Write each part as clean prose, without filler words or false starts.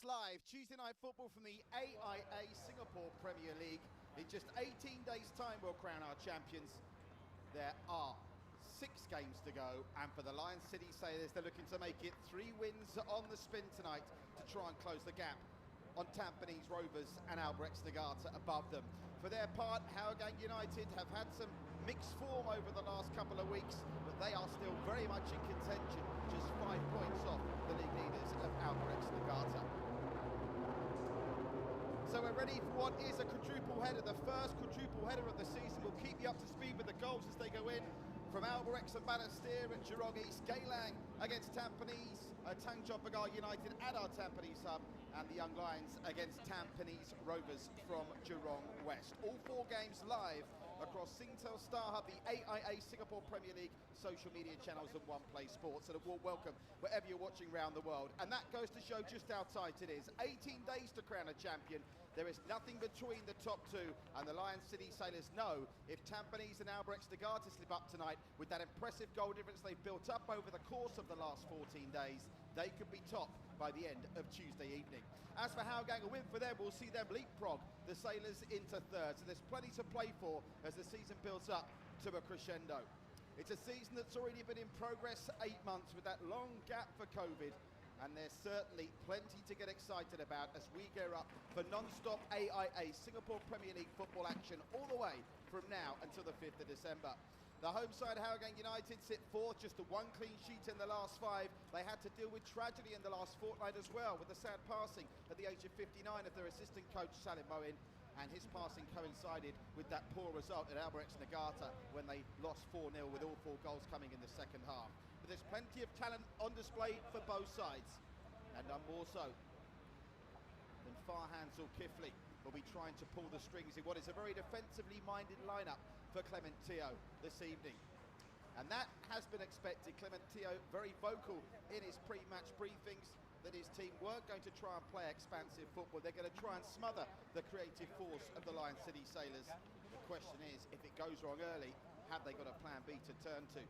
It's live, Tuesday night football from the AIA Singapore Premier League. In just 18 days' time, we'll crown our champions. There are 6 games to go, and for the Lion City Sailors, they're looking to make it 3 wins on the spin tonight to try and close the gap on Tampines Rovers and Albrecht Nagata above them. For their part, Hougang United have had some mixed form over the last couple of weeks, but they are still very much in contention, just 5 points off the league leaders of Albrecht Nagata. So we're ready for what is a quadruple header, the first quadruple header of the season. We'll keep you up to speed with the goals as they go in. From Albrecht and Balestier at Jurong East, Geylang against Tampines, Tanjong Pagar United at our Tampines hub, and the Young Lions against Tampines Rovers from Jurong West. All 4 games live across Singtel, StarHub, the AIA Singapore Premier League social media channels and One Play Sports. And a warm welcome wherever you're watching around the world. And that goes to show just how tight it is. 18 days to crown a champion. There is nothing between the top 2, and the Lion City Sailors know if Tampines and Albrecht Nagata slip up tonight with that impressive goal difference they've built up over the course of the last 14 days, they could be top by the end of Tuesday evening. As for Hougang, a win for them will see them leapfrog the Sailors into 3rd, so there's plenty to play for as the season builds up to a crescendo. It's a season that's already been in progress 8 months with that long gap for COVID, and there's certainly plenty to get excited about as we gear up for non-stop AIA Singapore Premier League football action all the way from now until the 5th of December. The home side, Hougang United, sit 4th, just a 1 clean sheet in the last 5. They had to deal with tragedy in the last fortnight as well, with the sad passing at the age of 59 of their assistant coach, Salim Moin, and his passing coincided with that poor result at Albrecht Nagata when they lost 4-0 with all 4 goals coming in the second half. But there's plenty of talent on display for both sides, and none more so than Farhan Zulkifli will be trying to pull the strings in what is a very defensively minded lineup for Clement Teo this evening. And that has been expected. Clement Teo very vocal in his pre-match briefings that his team weren't going to try and play expansive football. They're going to try and smother the creative force of the Lion City Sailors. The question is, if it goes wrong early, have they got a plan B to turn to?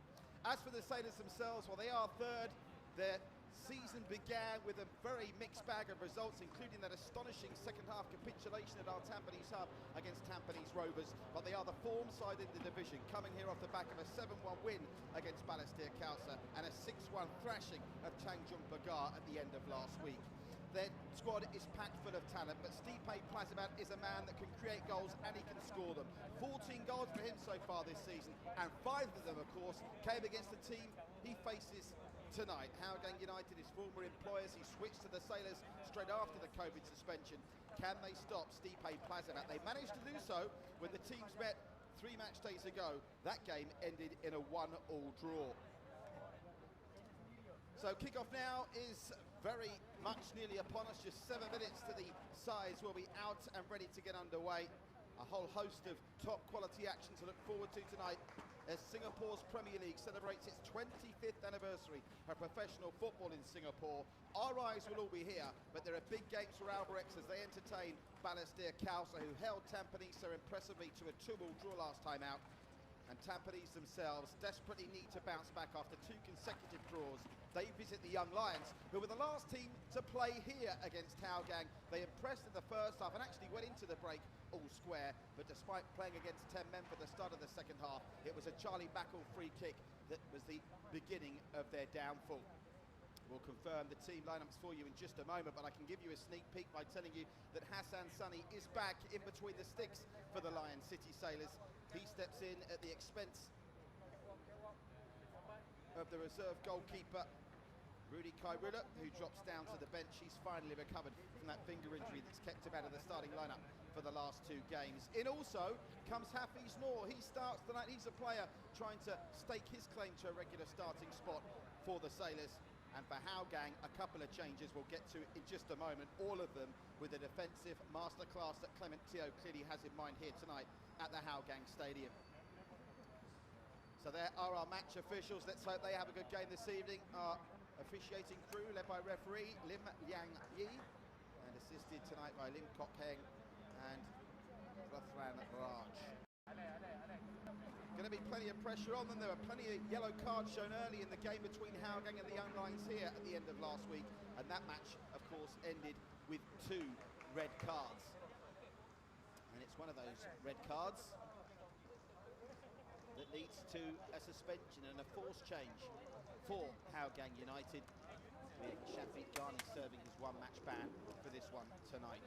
As for the Sailors themselves, well, they are 3rd. Their season began with a very mixed bag of results, including that astonishing second half capitulation at our Tampines hub against Tampines Rovers, but they are the form side in the division, coming here off the back of a 7-1 win against Balestier Khalsa and a 6-1 thrashing of Tanjong Pagar at the end of last week. Their squad is packed full of talent, but Stipe Plazibat is a man that can create goals and he can score them. 14 goals for him so far this season, and 5 of them, of course, came against the team he faces tonight. Hougang United, his former employers, he switched to the Sailors straight after the COVID suspension. Can they stop Stipe Plazibat? They managed to do so when the teams met 3 match days ago. That game ended in a 1-1 draw. So kick-off now is very much nearly upon us. Just 7 minutes to the sides will be out and ready to get underway. A whole host of top quality action to look forward to tonight as Singapore's Premier League celebrates its 25th anniversary of professional football in Singapore. Our eyes will all be here, but there are big games for Albrecht as they entertain Balestier Khalsa, who held Tampines so impressively to a 2-2 draw last time out. And Tampines themselves desperately need to bounce back after 2 consecutive draws. They visit the Young Lions, who were the last team to play here against Hougang. They impressed in the first half and actually went into the break all square, but despite playing against 10 men for the start of the second half, it was a Charlie Backle free kick that was the beginning of their downfall. We'll confirm the team lineups for you in just a moment, but I can give you a sneak peek by telling you that Hassan Sunny is back in between the sticks for the Lion City Sailors. He steps in at the expense of the reserve goalkeeper, Rudy Kairula, who drops down to the bench. He's finally recovered from that finger injury that's kept him out of the starting lineup for the last 2 games. In also comes Hafiz Noor. He starts tonight. He's a player trying to stake his claim to a regular starting spot for the Sailors. And for Hougang, a couple of changes we'll get to in just a moment, all of them with a defensive masterclass that Clement Teo clearly has in mind here tonight at the Hougang Stadium. So there are our match officials. Let's hope they have a good game this evening. Our officiating crew, led by referee Lim Yang Yi, and assisted tonight by Lim Kok Heng and Rathran Raj. Going to be plenty of pressure on them. There were plenty of yellow cards shown early in the game between Hougang and the Young Lions here at the end of last week, and that match, of course, ended with 2 red cards. And it's one of those red cards that leads to a suspension and a forced change for Hougang United, with Shafiq Ghani serving his 1-match ban for this one tonight.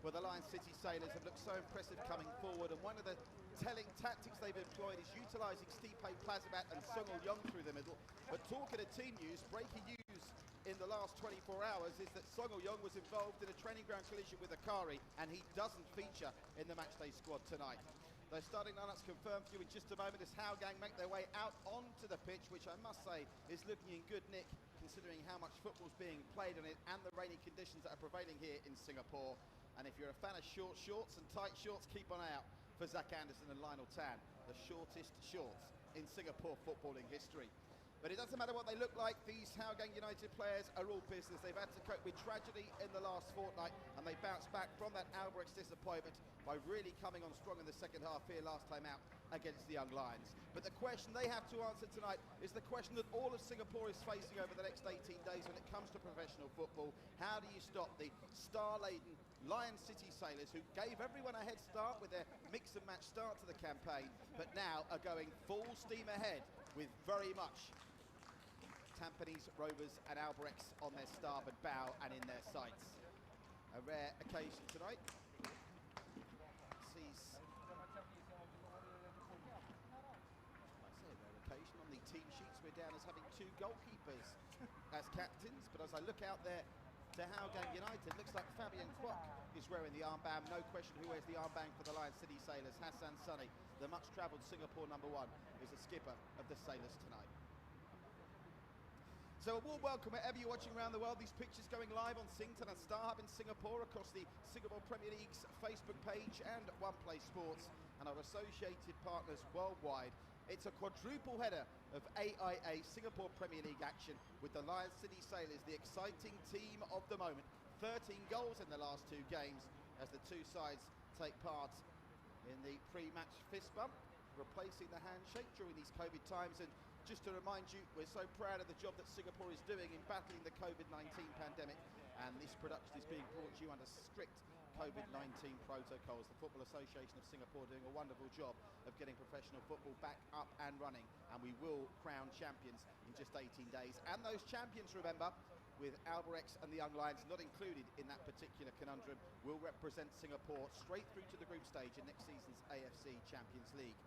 Well, the Lion City Sailors have looked so impressive coming forward, and one of the telling tactics they've employed is utilising Stipe Plazibat and Sungul Young through the middle. But talking of team news, breaking news in the last 24 hours is that Sungul Young was involved in a training ground collision with Akari, and he doesn't feature in the matchday squad tonight. Those starting lineups confirmed for you in just a moment as Hougang make their way out onto the pitch, which I must say is looking in good nick, considering how much football's being played on it and the rainy conditions that are prevailing here in Singapore. And if you're a fan of short shorts and tight shorts, keep an eye out for Zach Anderson and Lionel Tan, the shortest shorts in Singapore footballing history. But it doesn't matter what they look like, these Hougang United players are all business. They've had to cope with tragedy in the last fortnight, and they bounced back from that Albrecht's disappointment by really coming on strong in the second half here last time out against the Young Lions. But the question they have to answer tonight is the question that all of Singapore is facing over the next 18 days when it comes to professional football. How do you stop the star-laden Lion City Sailors, who gave everyone a head start with their mix and match start to the campaign, but now are going full steam ahead with very much Tampines Rovers and Albrechts on their starboard bow and in their sights. A rare occasion tonight. Sees, I say a rare occasion, on the team sheets we're down as having 2 goalkeepers as captains, but as I look out there to Hougang United, it looks like Fabian Kwok is wearing the armband. No question who wears the armband for the Lion City Sailors. Hassan Sunny, the much-travelled Singapore #1, is the skipper of the Sailors tonight. So a warm welcome wherever you're watching around the world. These pictures going live on Sington and StarHub in Singapore, across the Singapore Premier League's Facebook page and One Play Sports and our associated partners worldwide. It's a quadruple header of AIA Singapore Premier League action with the Lion City Sailors, the exciting team of the moment. 13 goals in the last 2 games as the 2 sides take part in the pre-match fist bump, replacing the handshake during these COVID times. And just to remind you, we're so proud of the job that Singapore is doing in battling the COVID-19 pandemic, and this production is being brought to you under strict COVID-19 protocols. The Football Association of Singapore doing a wonderful job of getting professional football back up and running, and we will crown champions in just 18 days. And those champions, remember, with Albrechts and the Young Lions not included in that particular conundrum, will represent Singapore straight through to the group stage in next season's AFC Champions League.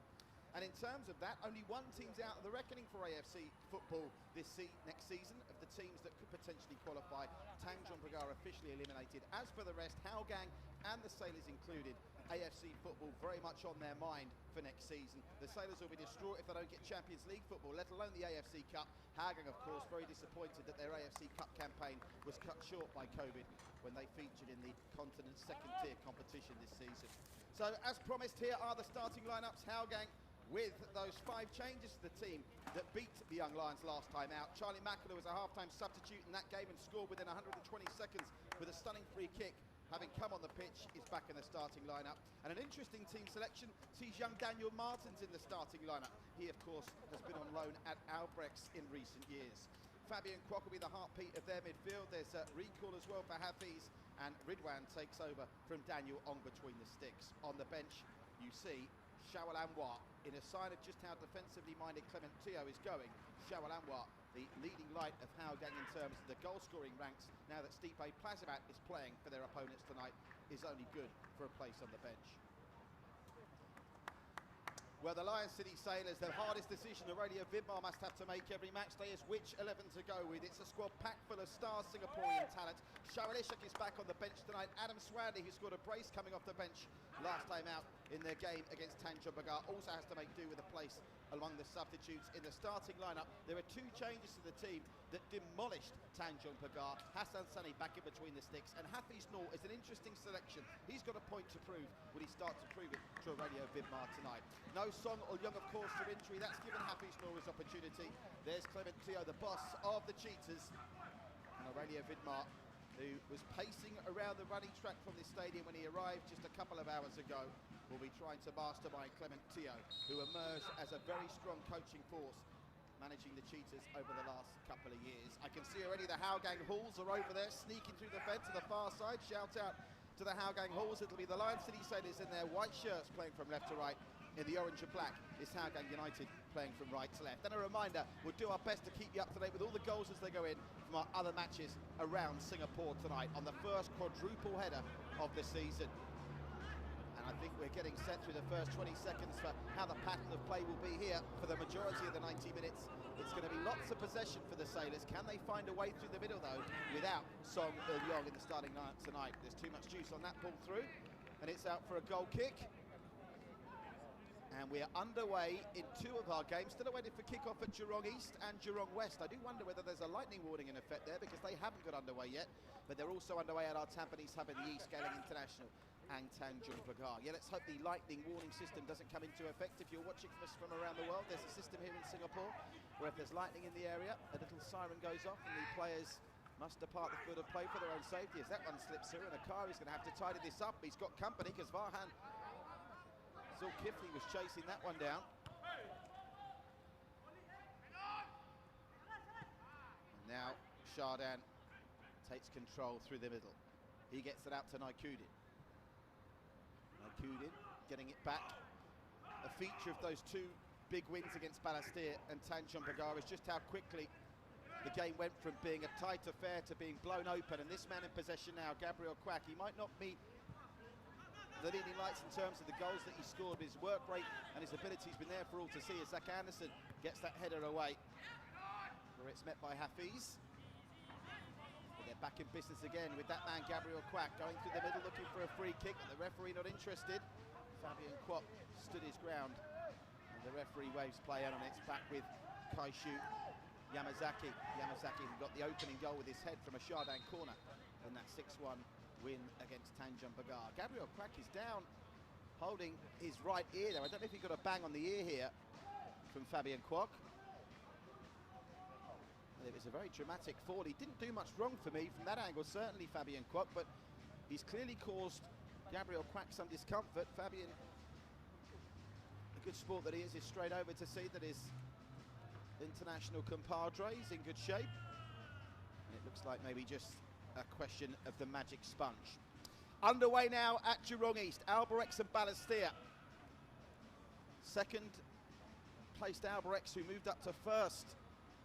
And in terms of that, only one team's out of the reckoning for AFC football next season of the teams that could potentially qualify. Tanjong Pagar officially eliminated. As for the rest, Hougang and the Sailors included, AFC football very much on their mind for next season. The Sailors will be distraught if they don't get Champions League football, let alone the AFC Cup. Hougang, of course, very disappointed that their AFC Cup campaign was cut short by COVID when they featured in the continent's second-tier competition this season. So, as promised, here are the starting lineups. Hougang with those 5 changes to the team that beat the Young Lions last time out. Charlie Mackler was a half-time substitute in that game and scored within 120 seconds with a stunning free kick. Having come on the pitch, is back in the starting lineup. And an interesting team selection sees young Daniel Martins in the starting lineup. He, of course, has been on loan at Albrechts in recent years. Fabian Kwok will be the heartbeat of their midfield. There's a recall as well for Hafiz, and Ridwan takes over from Daniel Ong between the sticks. On the bench, you see Shawal Anwar, in a sign of just how defensively minded Clement Teo is going. Shawal Anwar, the leading light of Hougang in terms of the goal-scoring ranks, now that Stipe Plazibat is playing for their opponents tonight, is only good for a place on the bench. Well, the Lion City Sailors, the hardest decision Aurelio Vidmar must have to make every match day is which 11 to go with. It's a squad packed full of star Singaporean talent. Sharal Ishak is back on the bench tonight. Adam Swadley, who scored a brace coming off the bench last time out in their game against Tanjong Pagar, also has to make do with a place among the substitutes. In the starting lineup, there are 2 changes to the team that demolished Tanjong Pagar. Hassan Sunny back in between the sticks, and Hafiz Noor is an interesting selection. He's got a point to prove when he starts to prove it to Aurelio Vidmar tonight. No Song or Young, of course, to injury. That's given Hafiz Noor his opportunity. There's Clement Teo, the boss of the Cheetahs, and Aurelio Vidmar, who was pacing around the running track from this stadium when he arrived just a couple of hours ago. will be trying to mastermind Clement Tio, who emerged as a very strong coaching force, managing the Cheetahs over the last couple of years. I can see already the Hougang Halls are over there, sneaking through the fence to the far side. Shout out to the Hougang Halls. It'll be the Lion City Sailors in their white shirts playing from left to right. In the orange and black is Hougang United playing from right to left. And a reminder, we'll do our best to keep you up to date with all the goals as they go in from our other matches around Singapore tonight on the first quadruple header of the season. I think we're getting set through the first 20 seconds for how the pattern of play will be here for the majority of the 90 minutes. It's going to be lots of possession for the Sailors. Can they find a way through the middle, though, without Song Il-yong in the starting lineup tonight? There's too much juice on that ball through, and it's out for a goal kick. And we're underway in two of our games. Still awaiting for kick-off at Jurong East and Jurong West. I do wonder whether there's a lightning warning in effect there, because they haven't got underway yet, but they're also underway at our Tampines hub in the East, Geylang International and Tanjung Pagar. Yeah, let's hope the lightning warning system doesn't come into effect. If you're watching us from around the world, there's a system here in Singapore where if there's lightning in the area, a little siren goes off and the players must depart the field of play for their own safety. As that one slips through, and Akari's going to have to tidy this up. He's got company because Varhan Zulkifli was chasing that one down. And now Shardan takes control through the middle. He gets it out to Naikudin. Naikudin getting it back. A feature of those two big wins against Balestier and Tanjung Pagar is just how quickly the game went from being a tight affair to being blown open. And this man in possession now, Gabriel Quack, he might not be the leading lights in terms of the goals that he scored, but his work rate and his ability has been there for all to see as Zach Anderson gets that header away, where it's met by Hafiz. But they're back in business again with that man Gabriel Quack going through the middle looking for a free kick, but the referee not interested. Fabian Kwok stood his ground, and the referee waves play on, and it's back with Kaishu Yamazaki. Yamazaki got the opening goal with his head from a Shardan corner in that 6-1 win against Tanjung Pagar. Gabriel Quack is down, holding his right ear there. I don't know if he got a bang on the ear here from Fabian Kwok. It was a very dramatic fall. He didn't do much wrong for me from that angle, certainly Fabian Kwok, but he's clearly caused Gabriel Quack some discomfort. Fabian, a good sport that he is straight over to see that his international compadre is in good shape. And it looks like maybe just a question of the magic sponge. Underway now at Jurong East, Albirex and Balestier. Second placed Albirex, who moved up to first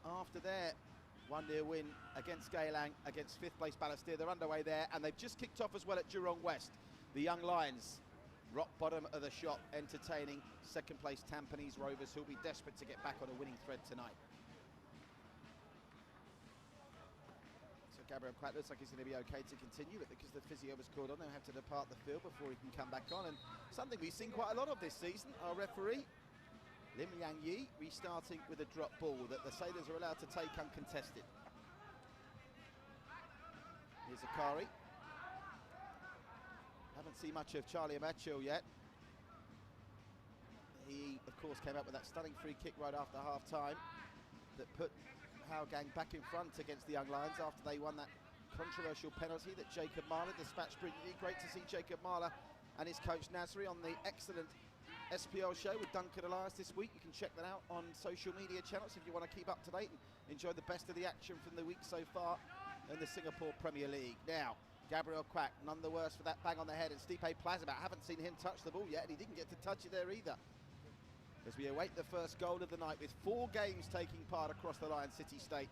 after their 1-0 win against Geylang, against fifth place Balestier. They're underway there, and they've just kicked off as well at Jurong West. The Young Lions, rock bottom of the shop, entertaining second place Tampines Rovers, who'll be desperate to get back on a winning thread tonight. Gabriel Quack looks like he's going to be okay to continue, but because the physio was called on, they'll have to depart the field before he can come back on. And something we've seen quite a lot of this season, our referee, Lim Yang Yi, restarting with a drop ball that the Sailors are allowed to take uncontested. Here's Akari. Haven't seen much of Charlie Amacho yet. He, of course, came up with that stunning free kick right after half-time that put Hougang back in front against the Young Lions after they won that controversial penalty that Jacob Marler dispatched brilliantly. Great to see Jacob Marler and his coach Nasri on the excellent SPL show with Duncan Elias this week. You can check that out on social media channels if you want to keep up to date and enjoy the best of the action from the week so far in the Singapore Premier League. Now, Gabriel Quack, none the worse for that bang on the head, and Stipe Plazibat, haven't seen him touch the ball yet, and he didn't get to touch it there either. As we await the first goal of the night, with 4 games taking part across the Lion City State,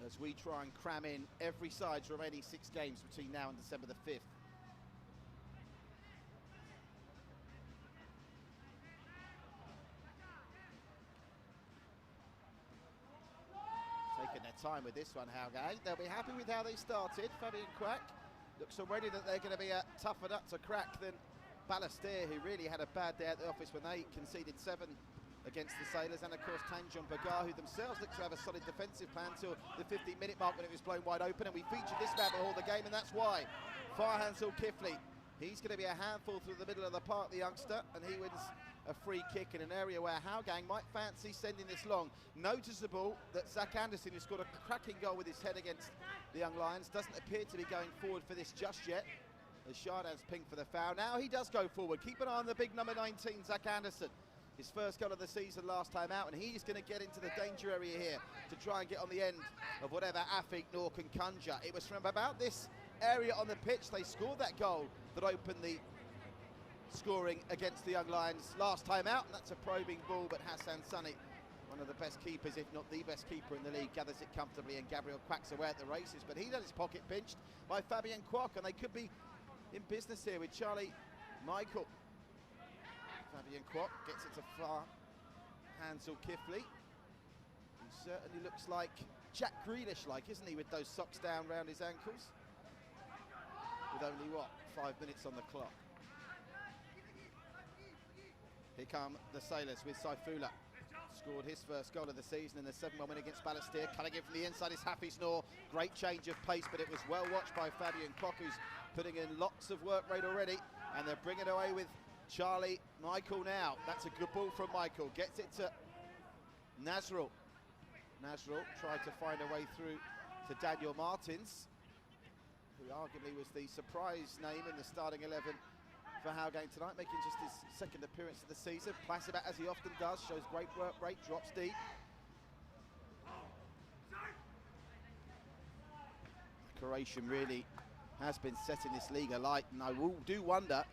as we try and cram in every side's remaining 6 games between now and December the 5th. Taking their time with this one, Hougang. They'll be happy with how they started. Fabian Quack looks already that they're going to be a tougher nut to crack than Balestier, who really had a bad day at the office when they conceded 7 against the Sailors, and of course Tanjung Pagar, who themselves look to have a solid defensive plan till the 15-minute mark when it was blown wide open. And we featured this man before the game, and that's why Farhan Zulkifli, he's going to be a handful through the middle of the park, the youngster, and he wins a free kick in an area where Hougang might fancy sending this long. Noticeable that Zach Anderson, who scored a cracking goal with his head against the Young Lions, doesn't appear to be going forward for this just yet, as Chardin's pinged for the foul. Now he does go forward. Keep an eye on the big number 19, Zach Anderson. His first goal of the season last time out, and he's going to get into the danger area here to try and get on the end of whatever Afik Noor can conjure. It was from about this area on the pitch they scored that goal that opened the scoring against the Young Lions last time out, and that's a probing ball, but Hassan Sunny, one of the best keepers, if not the best keeper in the league, gathers it comfortably, and Gabriel Quack's away at the races, but he had his pocket pinched by Fabien Kwok, and they could be in business here with Charlie Michael. Fabien Kwok gets it to far Hansel Kifley. He certainly looks like Jack Grealish-like, isn't he, with those socks down round his ankles? With only, what, 5 minutes on the clock. Here come the Sailors with Saifullah. Scored his first goal of the season in the 7-1 win against Balestier. Cutting it from the inside is Hafiz Noor. Great change of pace, but it was well watched by Fabien Kwok, who's putting in lots of work rate already. And they're bringing it away with Charlie Michael now. That's a good ball from Michael. Gets it to Nasrul. Nasrul tried to find a way through to Daniel Martins, who arguably was the surprise name in the starting 11 for Hougang tonight, making just his second appearance of the season. Placibat, as he often does, shows great work rate, drops deep. Croatian really has been setting this league alight, and I do wonder,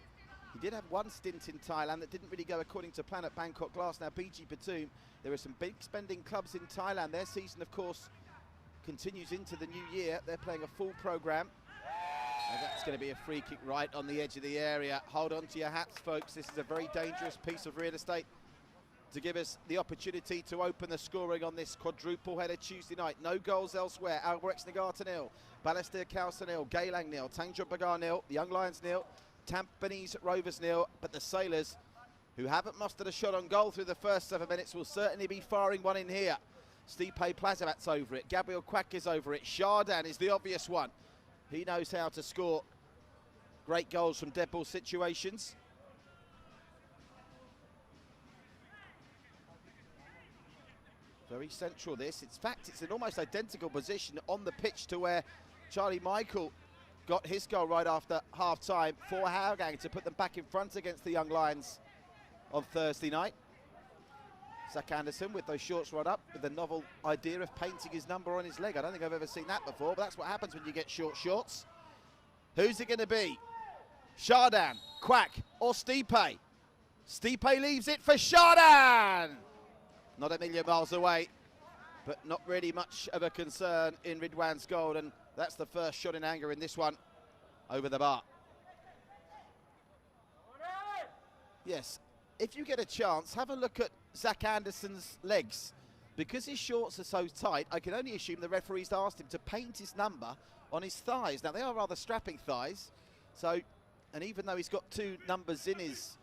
he did have one stint in Thailand that didn't really go according to plan at Bangkok Glass. Now BG Batum, there are some big spending clubs in Thailand. Their season, of course, continues into the new year. They're playing a full programme. And that's going to be a free kick right on the edge of the area. Hold on to your hats, folks. This is a very dangerous piece of real estate to give us the opportunity to open the scoring on this quadruple header Tuesday night. No goals elsewhere. Alberex Nagata nil, Balestier Khalsa nil, Geylang nil, Tangjung Pagar nil, the Young Lions nil, Tampines Rovers nil, but the Sailors, who haven't mustered a shot on goal through the first 7 minutes, will certainly be firing one in here. Stipe Plazivat's over it, Gabriel Quack is over it, Chardin is the obvious one. He knows how to score great goals from dead ball situations. Very central this. In fact, it's an almost identical position on the pitch to where Charlie Michael got his goal right after half-time for Hougang to put them back in front against the Young Lions on Thursday night. Zach Anderson with those shorts right up, with the novel idea of painting his number on his leg. I don't think I've ever seen that before, but that's what happens when you get short shorts. Who's it going to be? Chardin, Quack, or Stipe? Stipe leaves it for Chardin! Not a million miles away, but not really much of a concern in Ridwan's goal, and that's the first shot in anger in this one over the bar. Yes, if you get a chance, have a look at Zach Anderson's legs. Because his shorts are so tight, I can only assume the referee's asked him to paint his number on his thighs. Now, they are rather strapping thighs, so, and even though he's got 2 numbers in his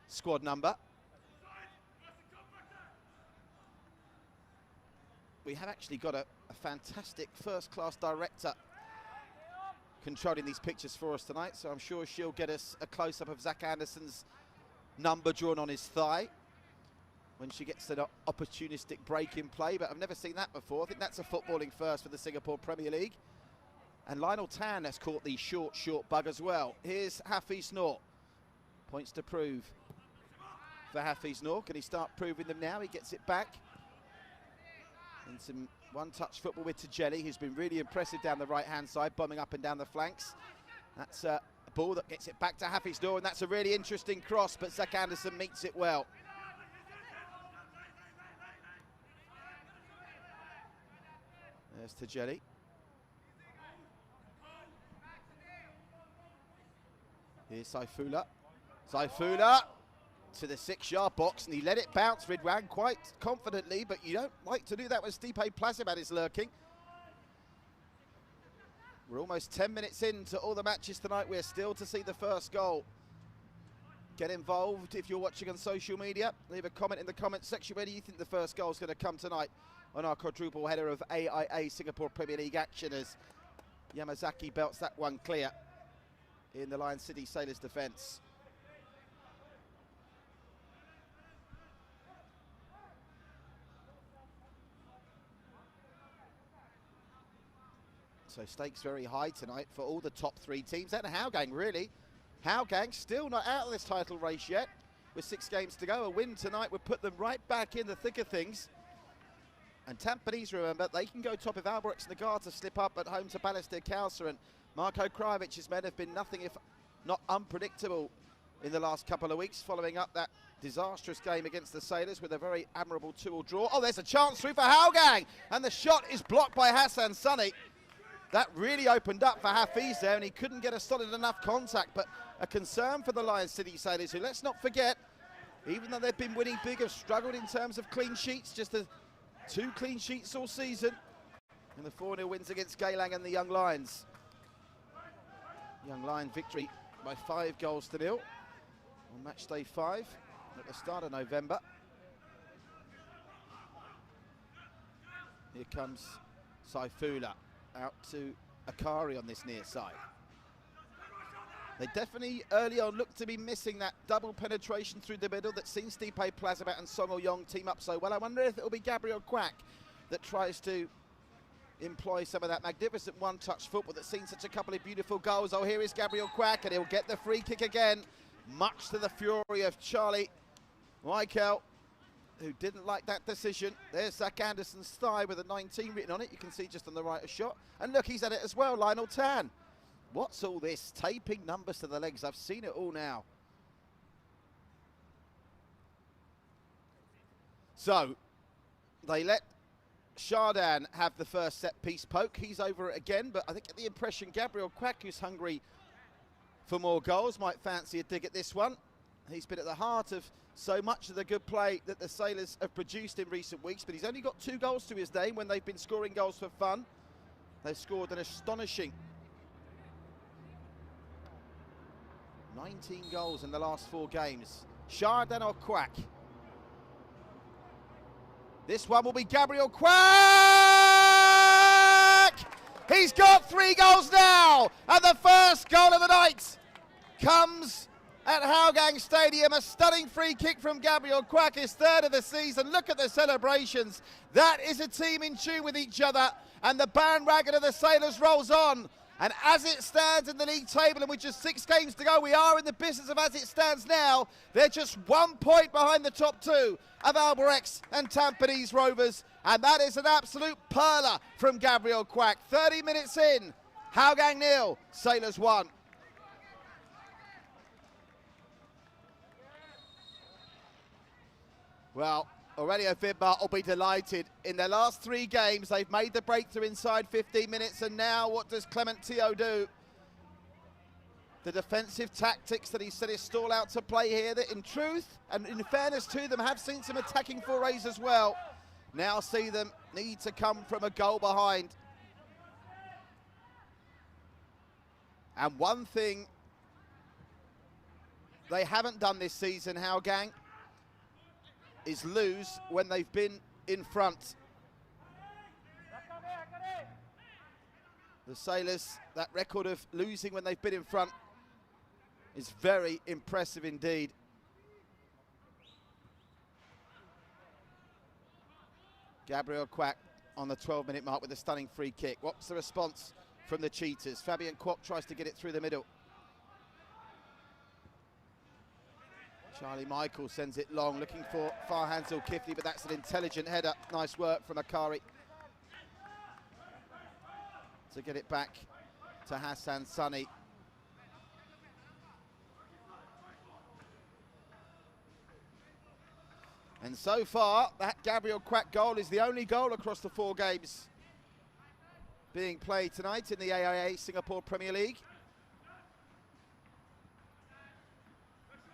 squad number, we have actually got a fantastic first-class director controlling these pictures for us tonight, so I'm sure she'll get us a close-up of Zach Anderson's number drawn on his thigh when she gets an opportunistic break in play, but I've never seen that before. I think that's a footballing first for the Singapore Premier League. And Lionel Tan has caught the short bug as well. Here's Hafiz Noor. Points to prove for Hafiz Noor. Can he start proving them now? He gets it back. And some one-touch football with Tajeli, who's been really impressive down the right-hand side, bombing up and down the flanks. That's a ball that gets it back to Hafiz Noor, and that's a really interesting cross, but Zach Anderson meets it well. There's Tajeli. Here's Saifullah. Saifullah to the 6-yard box, and he let it bounce, Ridwan, quite confidently, but you don't like to do that when Stipe Plazibat is lurking. We're almost 10 minutes into all the matches tonight. We're still to see the first goal. Get involved if you're watching on social media. Leave a comment in the comments section. Where do you think the first goal is going to come tonight on our quadruple header of AIA Singapore Premier League action, as Yamazaki belts that one clear in the Lion City Sailors defence. So stakes very high tonight for all the top 3 teams, and Hougang really Hougang still not out of this title race yet, with 6 games to go. A win tonight would put them right back in the thick of things. And Tampines, remember, they can go top if Albirex Niigata slip up at home to Balestier Khalsa, and Marko Krajovic's men have been nothing if not unpredictable in the last couple of weeks, following up that disastrous game against the Sailors with a very admirable 2-2 draw. Oh, there's a chance through for Hougang, and the shot is blocked by Hassan Sunny. That really opened up for Hafiz there, and he couldn't get a solid enough contact, but a concern for the Lion City Sailors, who, let's not forget, even though they've been winning big, have struggled in terms of clean sheets, just 2 clean sheets all season, and the 4-0 wins against Geylang and the Young Lions. Young Lion victory by 5 goals to 0 on match day 5 at the start of November. Here comes Saifullah out to Akari on this near side. They definitely early on looked to be missing that double penetration through the middle that seen Stipe Plazabat and Song Yong team up so well. I wonder if it will be Gabriel Quack that tries to employ some of that magnificent one-touch football that's seen such a couple of beautiful goals. Oh, here is Gabriel Quack, and he'll get the free kick again, much to the fury of Charlie Michael, who didn't like that decision. There's Zach Anderson's thigh with a 19 written on it. You can see just on the right a shot. And look, he's at it as well, Lionel Tan. What's all this? Taping numbers to the legs. I've seen it all now. So, they let Shardan have the first set-piece poke. He's over it again, but I think get the impression Gabriel Quack, who's hungry for more goals, might fancy a dig at this one. He's been at the heart of so much of the good play that the Sailors have produced in recent weeks, but he's only got 2 goals to his name when they've been scoring goals for fun. They've scored an astonishing 19 goals in the last 4 games. Shardan or Quack? This one will be Gabriel Quack! He's got 3 goals now, and the first goal of the night comes at Hougang Stadium. A stunning free kick from Gabriel Quack, his 3rd of the season. Look at the celebrations. That is a team in tune with each other, and the bandwagon of the Sailors rolls on. And as it stands in the league table, and with just 6 games to go, we are in the business of as it stands now. They're just 1 point behind the top 2 of Albirex and Tampines Rovers. And that is an absolute perler from Gabriel Quack. 30 minutes in, Hougang 0, Sailors 1. Well, Aurelio Vidmar will be delighted. In their last 3 games, they've made the breakthrough inside 15 minutes, and now what does Clement Teo do? The defensive tactics that he set his stall out to play here, that in truth, and in fairness to them, have seen some attacking forays as well. Now see them need to come from a goal behind. And one thing they haven't done this season, Hougang, is lose when they've been in front. The Sailors, that record of losing when they've been in front is very impressive indeed. Gabriel Quack on the 12-minute mark with a stunning free kick. What's the response from the Cheetahs? Fabian Kwok tries to get it through the middle. Charlie Michael sends it long, looking for Farhan Zulkifli, but that's an intelligent header. Nice work from Akari to get it back to Hassan Sunny. And so far, that Gabriel Quack goal is the only goal across the 4 games being played tonight in the AIA Singapore Premier League.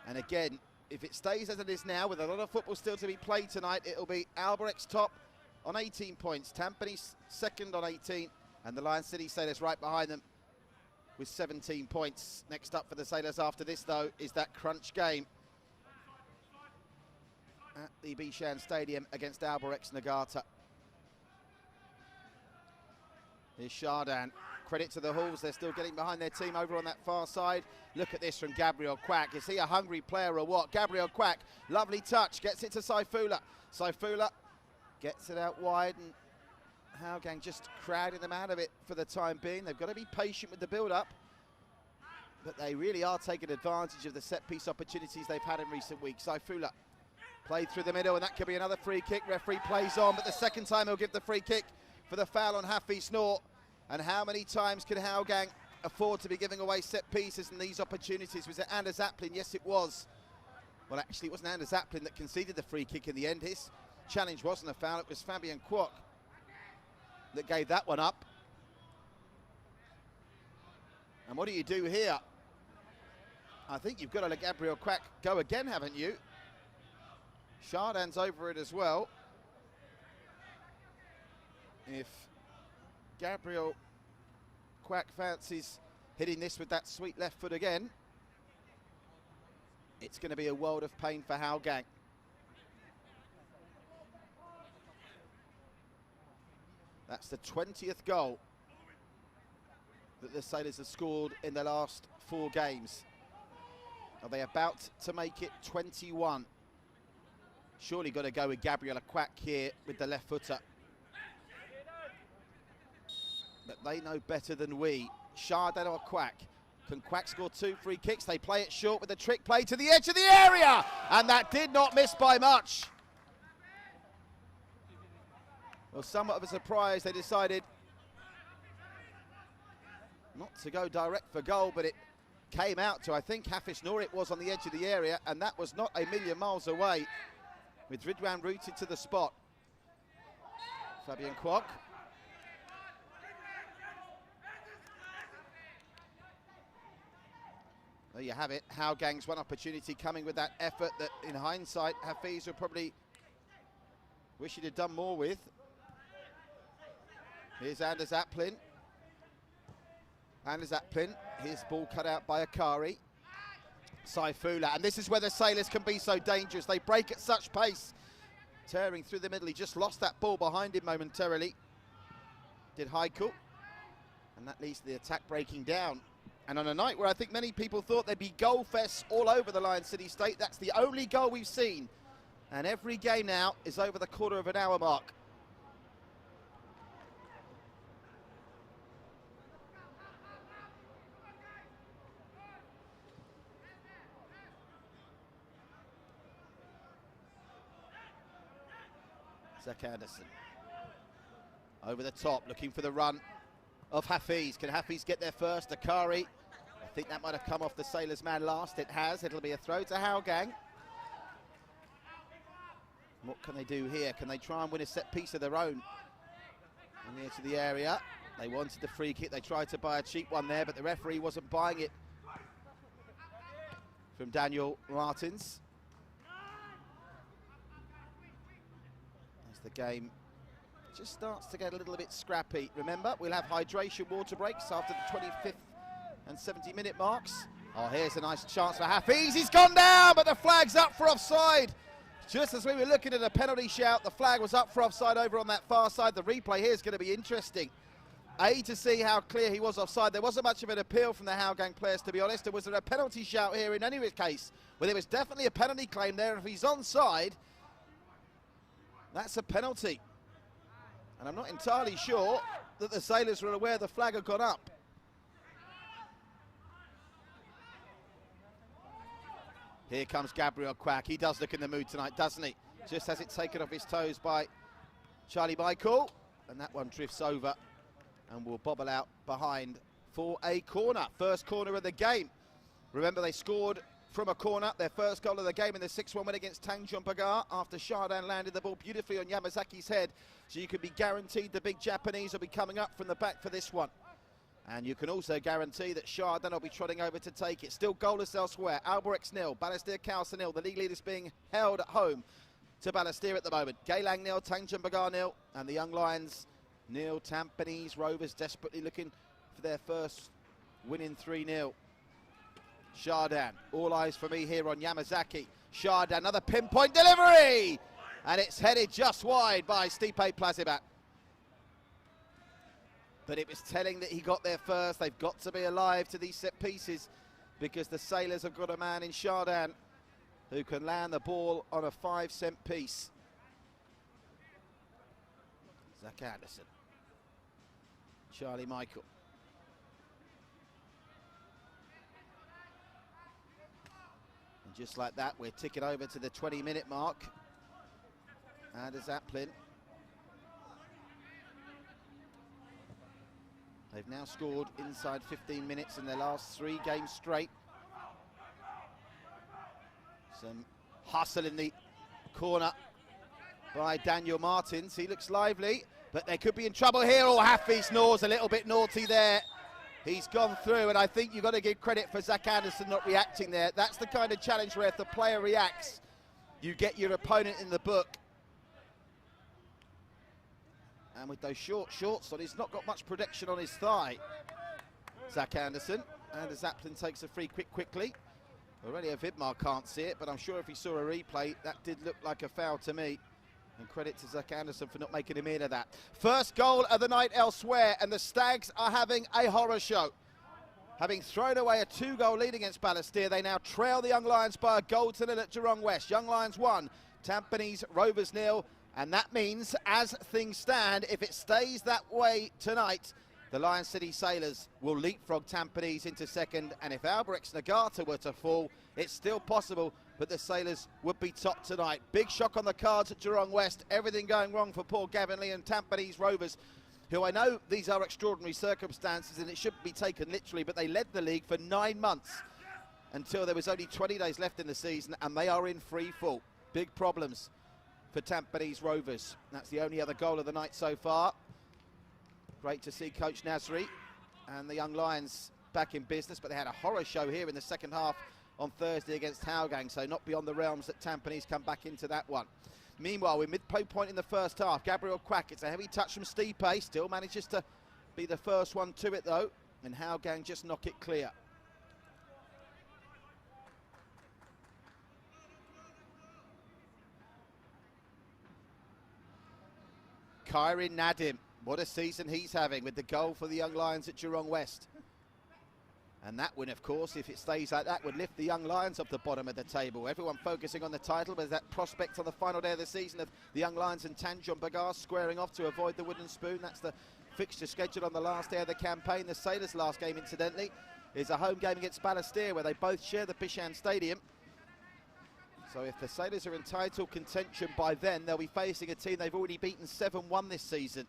And again, if it stays as it is now, with a lot of football still to be played tonight, it'll be Albirex top on 18 points, Tampines second on 18, and the Lion City Sailors right behind them with 17 points. Next up for the Sailors after this, though, is that crunch game at the Bishan Stadium against Albirex Niigata. Here's Shardan. Credit to the Hawks, they're still getting behind their team over on that far side. Look at this from Gabriel Quack. Is he a hungry player or what? Gabriel Quack, lovely touch, gets it to Saifullah. Saifullah gets it out wide, and Hougang just crowding them out of it for the time being. They've got to be patient with the build-up. but they really are taking advantage of the set-piece opportunities they've had in recent weeks. Saifullah played through the middle, and that could be another free kick. Referee plays on, but the second time he'll give the free kick for the foul on Hafiz Noor. And how many times can Hougang afford to be giving away set pieces and these opportunities? Was it Anders Aplin? Yes, it was. Well, actually, it wasn't Anders Aplin that conceded the free kick in the end. His challenge wasn't a foul. It was Fabian Kwok that gave that one up. And what do you do here? I think you've got to let Gabriel Kwak go again, haven't you? Chardin's over it as well. If Gabriel Kwak fancies hitting this with that sweet left foot again, it's going to be a world of pain for Hougang. That's the 20th goal that the Sailors have scored in the last 4 games. Are they about to make it 21? Surely got to go with Gabriel Kwak here with the left footer. But they know better than we. Chardin or Kwak? Can Kwak score 2 free kicks? They play it short with a trick play to the edge of the area, and that did not miss by much. Well, somewhat of a surprise, they decided not to go direct for goal, but it came out to, I think, Hafiz Noor it was on the edge of the area, and that was not a million miles away, with Ridwan rooted to the spot. Fabian Kwok. There you have it. Hougang's one opportunity coming with that effort that, in hindsight, Hafiz will probably wish he'd have done more with. Here's Anders Aplin. Anders Aplin, his ball cut out by Akari. Saifullah, and this is where the Sailors can be so dangerous. They break at such pace. Tearing through the middle, he just lost that ball behind him momentarily. Did Haiku. And that leads to the attack breaking down. And on a night where I think many people thought there'd be goal fests all over the Lion City State, that's the only goal we've seen. And every game now is over the quarter of an hour mark. Zach Anderson over the top, looking for the run of Hafiz. Can Hafiz get there first? Akari, I think that might have come off the Sailors' man last. It has. It'll be a throw to Hougang. What can they do here? Can they try and win a set piece of their own? And near to the area. They wanted the free kick. They tried to buy a cheap one there, but the referee wasn't buying it from Daniel Martins. The game just starts to get a little bit scrappy. Remember, we'll have hydration water breaks after the 25th and 70-minute marks. Oh, here's a nice chance for Hafiz. He's gone down, but the flag's up for offside. Just as we were looking at a penalty shout, the flag was up for offside over on that far side. The replay here is going to be interesting. To see how clear he was offside. There wasn't much of an appeal from the Hougang players, to be honest. Or was there a penalty shout here in any case? Well, there was definitely a penalty claim there. If he's onside, that's a penalty. And I'm not entirely sure that the Sailors were aware the flag had gone up. Here comes Gabriel Kwak. He does look in the mood tonight, doesn't he? Just has it taken off his toes by Charlie Michael. And that one drifts over and will bobble out behind for a corner. First corner of the game. Remember, they scored from a corner, their first goal of the game in the 6-1 win against Tanjung Pagar after Chardin landed the ball beautifully on Yamazaki's head. So you can be guaranteed the big Japanese will be coming up from the back for this one. And you can also guarantee that Chardin will be trotting over to take it. Still goalless elsewhere. Alborex 0, Balestier Khalsa 0. The league leaders being held at home to Balestier at the moment. Geylang 0, Tanjung Pagar 0. And the Young Lions 0, Tampines Rovers desperately looking for their first win in 3-0. Chardin, all eyes for me here on Yamazaki. Chardin, another pinpoint delivery! And it's headed just wide by Stipe Plazibat. But it was telling that he got there first. They've got to be alive to these set pieces because the Sailors have got a man in Chardin who can land the ball on a 5-cent piece. Zach Anderson. Charlie Michael. And just like that, we're ticking over to the 20-minute mark. Anders Aplin. They've now scored inside 15 minutes in their last 3 games straight. Some hustle in the corner by Daniel Martins. He looks lively, but they could be in trouble here. Oh, Haffey snores a little bit naughty there. He's gone through, and I think you've got to give credit for Zach Anderson not reacting there. That's the kind of challenge where if the player reacts, you get your opponent in the book. And with those shorts on, he's not got much protection on his thigh, Zach Anderson. Anders Aplin takes a free kick quickly. Already a Vidmar can't see it, but I'm sure if he saw a replay, that did look like a foul to me. And credit to Zach Anderson for not making him in of that. First goal of the night elsewhere, and the Stags are having a horror show. Having thrown away a 2-goal lead against Balestier, they now trail the Young Lions by a goal to nil at Geelong West. Young Lions 1, Tampines Rovers 0, and that means, as things stand, if it stays that way tonight, the Lion City Sailors will leapfrog Tampines into second, and if Albirex Niigata were to fall, it's still possible, but the Sailors would be top tonight. Big shock on the cards at Geelong West. Everything going wrong for Paul Gavin Lee and Tampines Rovers, who I know these are extraordinary circumstances and it shouldn't be taken literally, but they led the league for 9 months until there was only 20 days left in the season, and they are in free fall. Big problems for Tampines Rovers. That's the only other goal of the night so far. Great to see Coach Nasri and the Young Lions back in business, but they had a horror show here in the second half on Thursday against Hougang, so not beyond the realms that Tampines come back into that one. Meanwhile, we're midway point in the first half. Gabriel Quack, it's a heavy touch from Stipe, still manages to be the first one to it though, and Hougang just knock it clear. Kyrin Nadim, what a season he's having with the goal for the Young Lions at Geelong West. And that win, of course, if it stays like that, would lift the Young Lions off the bottom of the table. Everyone focusing on the title, but that prospect on the final day of the season of the Young Lions and Tanjong Pagar squaring off to avoid the wooden spoon. That's the fixture scheduled on the last day of the campaign. The Sailors' last game, incidentally, is a home game against Balestier, where they both share the Bishan Stadium. So if the Sailors are in title contention by then, they'll be facing a team they've already beaten 7-1 this season.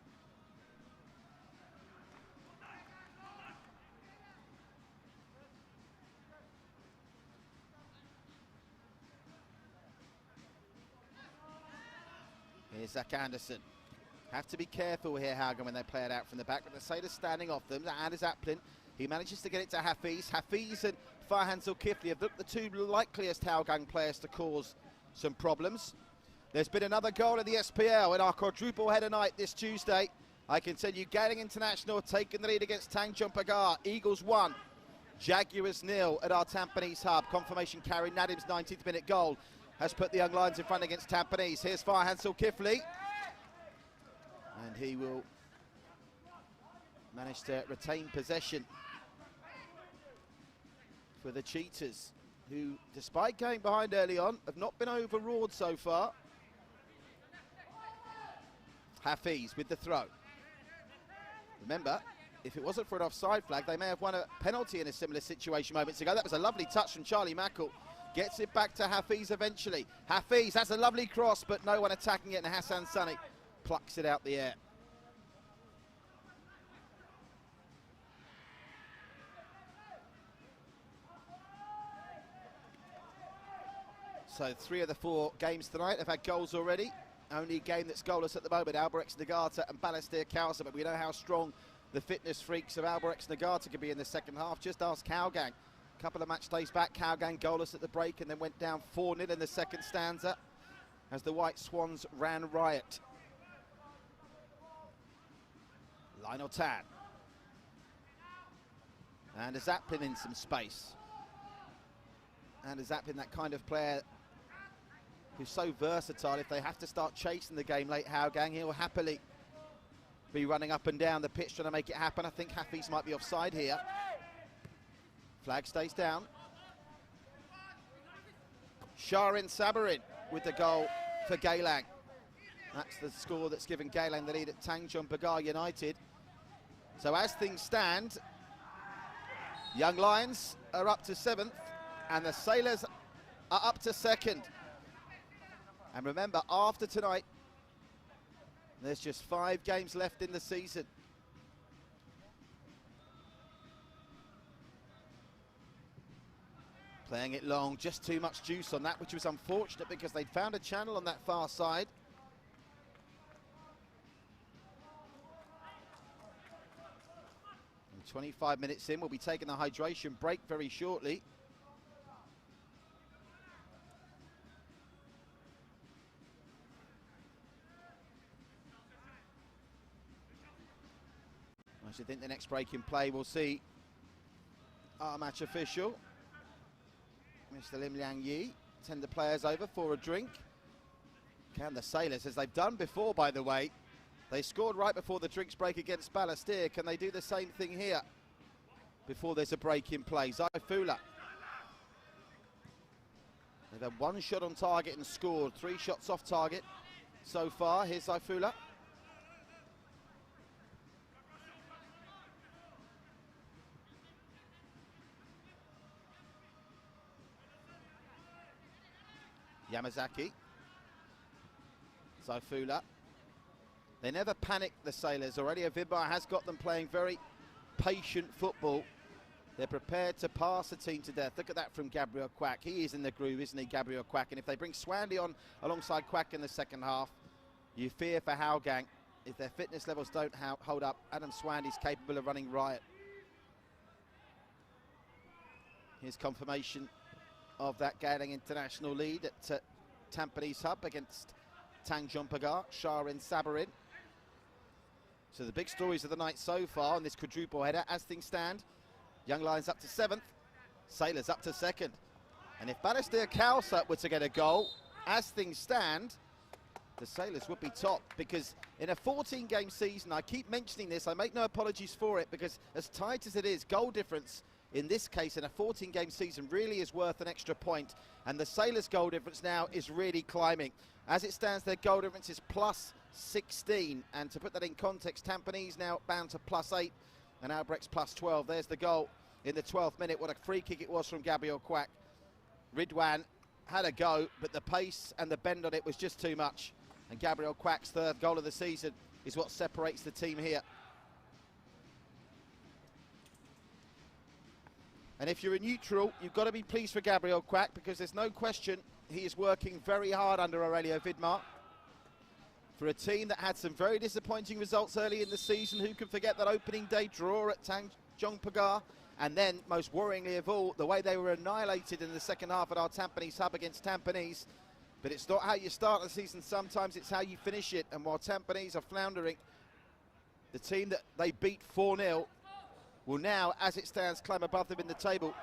Here's Zach Anderson. Have to be careful here, Hougang, when they play it out from the back, but the Sailors standing off them. Anders Aplin, he manages to get it to Hafiz. Hafiz and Farhan Zulkifli have looked the two likeliest Hougang players to cause some problems. There's been another goal in the SPL in our quadruple header night this Tuesday. I can tell you, Gailing International taking the lead against Tanjong Pagar. Eagles 1, Jaguars 0 at our Tampines hub. Confirmation Kyrin Nadim's 19th minute goal has put the Young Lions in front against Tampines. Here's Farhan Zulkifli, and he will manage to retain possession for the Cheetahs, who, despite going behind early on, have not been overawed so far. Hafiz with the throw. Remember, if it wasn't for an offside flag, they may have won a penalty in a similar situation moments ago. That was a lovely touch from Charlie Mackle. Gets it back to Hafiz eventually. Hafiz, that's a lovely cross, but no one attacking it, and Hassan Sani plucks it out the air. So 3 of the 4 games tonight have had goals already. Only game that's goalless at the moment, Albirex Niigata and Balestier Khalsa, but we know how strong the fitness freaks of Albirex Niigata could be in the second half. Just ask Hougang. Couple of match days back, Hougang goalless at the break and then went down 4-0 in the second stanza as the White Swans ran riot. Lionel Tan. And Anders Aplin in some space. Anders Aplin, that kind of player who's so versatile. If they have to start chasing the game late, Hougang, he'll happily be running up and down the pitch trying to make it happen. I think Hafiz might be offside here. Flag stays down. Sharin Sabarin with the goal for Geylang. That's the score that's given Geylang the lead at Tanjong Pagar United. So as things stand, Young Lions are up to 7th and the Sailors are up to second. And remember, after tonight, there's just 5 games left in the season. Playing it long, just too much juice on that, which was unfortunate because they'd found a channel on that far side. And 25 minutes in, we'll be taking a hydration break very shortly. I should think the next break in play we'll see our match official, Mr. Lim Liang Yi, send the players over for a drink. Can the Sailors, as they've done before, by the way, they scored right before the drinks break against Balestier. Can they do the same thing here before there's a break in play? Zaifula. They've had 1 shot on target and scored. 3 shots off target so far. Here's Zaifula. Yamazaki, Zaifula. They never panic, the Sailors. Already Vidmar has got them playing very patient football. They're prepared to pass a team to death. Look at that from Gabriel Quack. He is in the groove, isn't he, Gabriel Quack? And if they bring Swandy on alongside Quack in the second half, you fear for Hougang. If their fitness levels don't hold up, Adam Swandy's capable of running riot. Here's confirmation of that Gailang International lead at Tampines Hub against Tanjong Pagar, Sharin Sabarin. So the big stories of the night so far on this quadruple header. As things stand, Young Lions up to 7th, Sailors up to 2nd. And if Balestier Khalsa were to get a goal, as things stand, the Sailors would be top, because in a 14-game season, I keep mentioning this, I make no apologies for it, because as tight as it is, goal difference in this case in a 14-game season really is worth an extra point, and the Sailors' goal difference now is really climbing. As it stands, their goal difference is plus 16, and to put that in context, Tampines now bound to plus 8 and Albrecht's plus 12. There's the goal in the 12th minute. What a free kick it was from Gabriel Quack. Ridwan had a go, but the pace and the bend on it was just too much, and Gabriel Quack's 3rd goal of the season is what separates the team here. And if you're a neutral, you've got to be pleased for Gabriel Quack, because there's no question he is working very hard under Aurelio Vidmar. For a team that had some very disappointing results early in the season, who can forget that opening day draw at Tanjong Pagar? And then, most worryingly of all, the way they were annihilated in the second half at our Tampines Hub against Tampines. But it's not how you start the season, sometimes it's how you finish it. And while Tampines are floundering, the team that they beat 4-0 will now, as it stands, climb above them in the table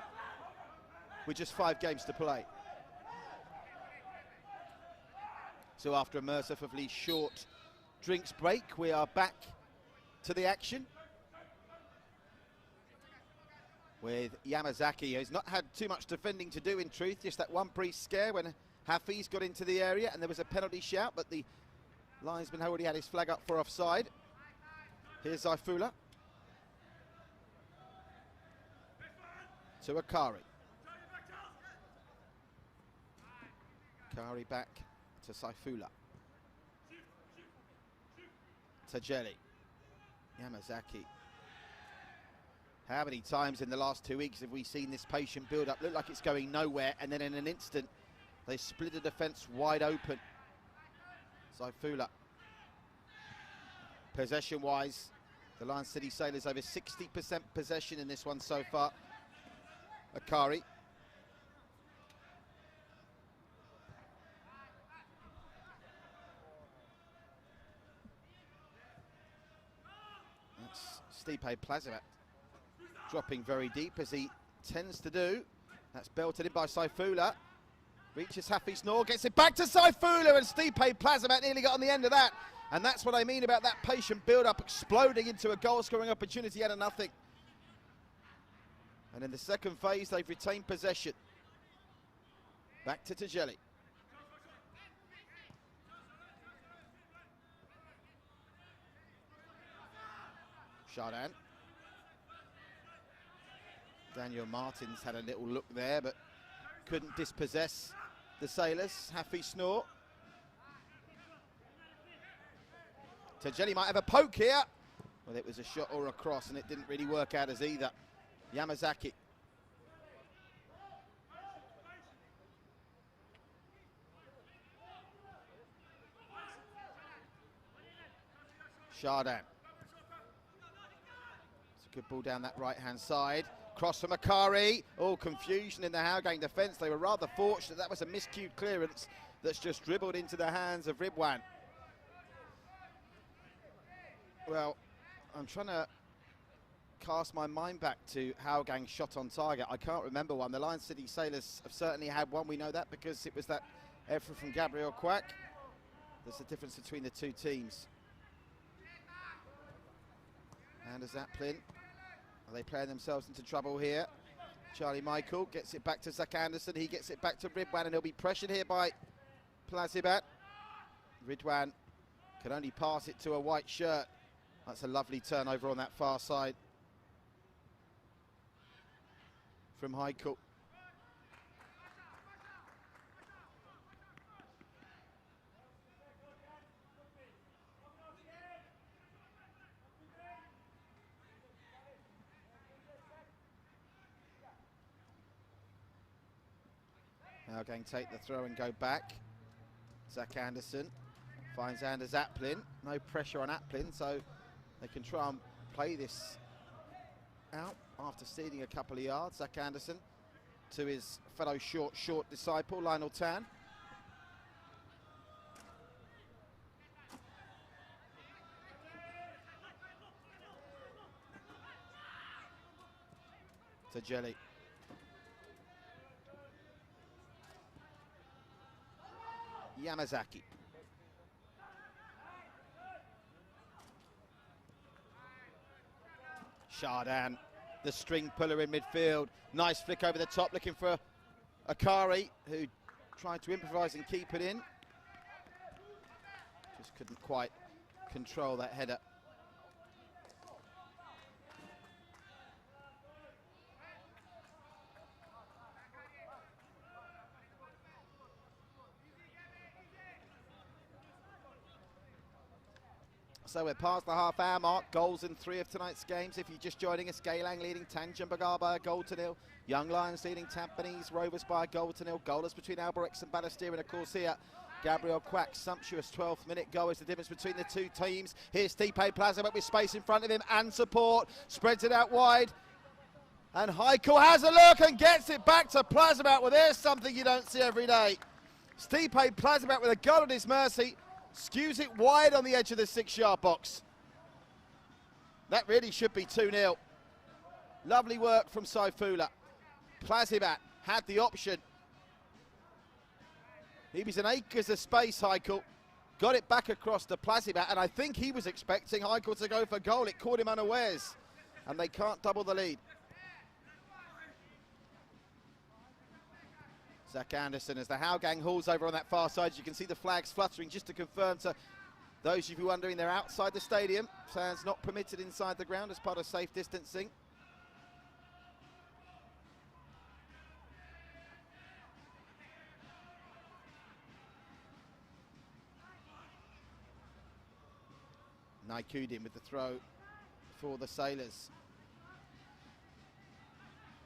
with just 5 games to play. So after a mercifully short drinks break, we are back to the action with Yamazaki, who's not had too much defending to do in truth, just that one brief scare when Hafiz got into the area and there was a penalty shout, but the linesman already had his flag up for offside. Here's Zaifula. To Akari. Akari back to Zaifula. To Jelly. Yamazaki. How many times in the last 2 weeks have we seen this patient build-up look like it's going nowhere, and then in an instant they split the defence wide open. Zaifula. Possession-wise, the Lion City Sailors over 60% possession in this one so far. Akari. That's Stipe Plazivat dropping very deep, as he tends to do. That's belted in by Zaifula. Reaches Hafiz Noor, gets it back to Zaifula, and Stipe Plazivat nearly got on the end of that. And that's what I mean about that patient build-up exploding into a goal-scoring opportunity out of nothing. And in the second phase, they've retained possession. Back to Tajeli. Chardin. Daniel Martins had a little look there, but couldn't dispossess the Sailors. Hafi snore. Tajeli might have a poke here. Well, it was a shot or a cross, and it didn't really work out as either. Yamazaki. Chardin. It's a good ball down that right-hand side. Cross from Akari. Oh, confusion in the Hougang defence. They were rather fortunate. That was a miscued clearance that's just dribbled into the hands of Ridwan. Well, I'm trying to cast my mind back to Hougang shot on target. I can't remember one. The Lion City Sailors have certainly had one. We know that because it was that effort from Gabriel Quack. There's a difference between the two teams. Anders Aplin. Are they playing themselves into trouble here? Charlie Michael gets it back to Zach Anderson. He gets it back to Ridwan, and he'll be pressured here by Plazibat. Ridwan can only pass it to a white shirt. That's a lovely turnover on that far side from Michael. Hougang take the throw and go back. Zach Anderson finds Anders Aplin. No pressure on Aplin, so they can try and play this out after ceding a couple of yards. Zach Anderson to his fellow short disciple, Lionel Tan. To Jelly. Yamazaki. Chardin, the string puller in midfield. Nice flick over the top, looking for Akari, who tried to improvise and keep it in. Just couldn't quite control that header. So we're past the half-hour mark. Goals in 3 of tonight's games. If you're just joining us, Geylang leading Tanjung Pagar by a goal to nil. Young Lions leading Tampines Rovers by a goal to nil. Goalless between Albirex and Balestier. And of course here, Gabriel Quack's sumptuous 12th minute goal is the difference between the two teams. Here's Stipe Plazibat with space in front of him and support. Spreads it out wide. And Heikel has a look and gets it back to Plazibat. Well, there's something you don't see every day. Stipe Plazibat with a goal at his mercy. Skews it wide on the edge of the 6-yard box. That really should be 2-0. Lovely work from Saifullah. Plazibat had the option. He was in acres of space, Heikel. Got it back across to Plazibat, and I think he was expecting Heikel to go for goal. It caught him unawares, and they can't double the lead. Zach Anderson as the Hougang hauls over on that far side. You can see the flags fluttering, just to confirm to those of you wondering, they're outside the stadium. Fans not permitted inside the ground as part of safe distancing. Naikudin with the throw for the Sailors.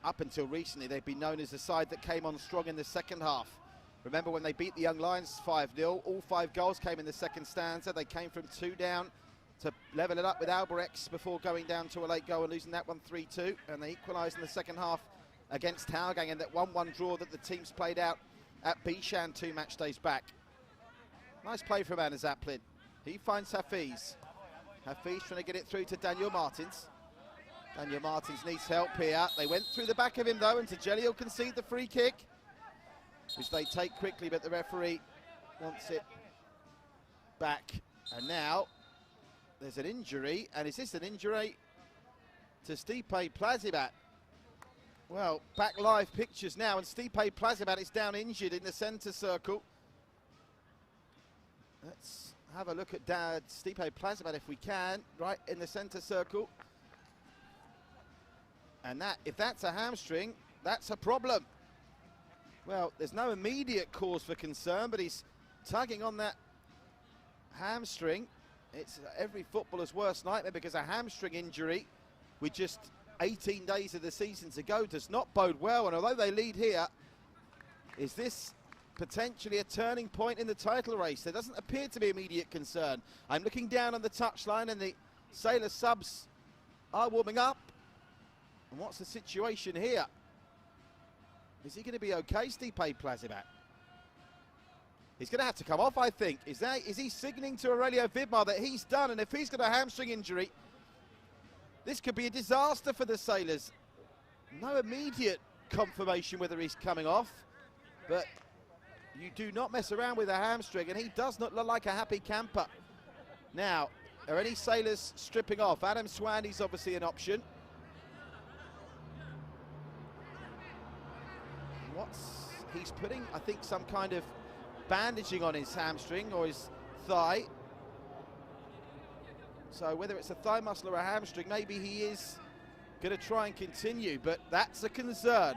Up until recently, they've been known as the side that came on strong in the second half. Remember when they beat the Young Lions 5-0, all 5 goals came in the second stanza. They came from 2 down to level it up with Albirex before going down to a late goal and losing that one 3-2. And they equalised in the second half against Hougang in that 1-1 draw that the teams played out at Bishan 2 match days back. Nice play from Anders Aplin. He finds Hafiz. Hafiz trying to get it through to Daniel Martins. Daniel Martins needs help here. They went through the back of him though, and Tajeli will concede the free kick, which they take quickly, but the referee wants it back. And now there's an injury, and is this an injury to Stipe Plazibat? Well, back live pictures now, and Stipe Plazibat is down injured in the centre circle. Let's have a look at Stipe Plazibat if we can, right in the centre circle. And that, if that's a hamstring, that's a problem. Well, there's no immediate cause for concern, but he's tugging on that hamstring. It's every footballer's worst nightmare because a hamstring injury with just 18 days of the season to go does not bode well. And although they lead here, is this potentially a turning point in the title race? There doesn't appear to be immediate concern. I'm looking down on the touchline and the Sailor subs are warming up. And what's the situation here? Is he going to be okay, Stipe Plazibat? He's going to have to come off, I think. Is he signalling to Aurelio Vidmar that he's done? And if he's got a hamstring injury, this could be a disaster for the Sailors. No immediate confirmation whether he's coming off, but you do not mess around with a hamstring, and he does not look like a happy camper. Now, are any Sailors stripping off? Adam Swandy's obviously an option. He's putting, I think, some kind of bandaging on his hamstring or his thigh. So whether it's a thigh muscle or a hamstring, maybe he is going to try and continue, but that's a concern.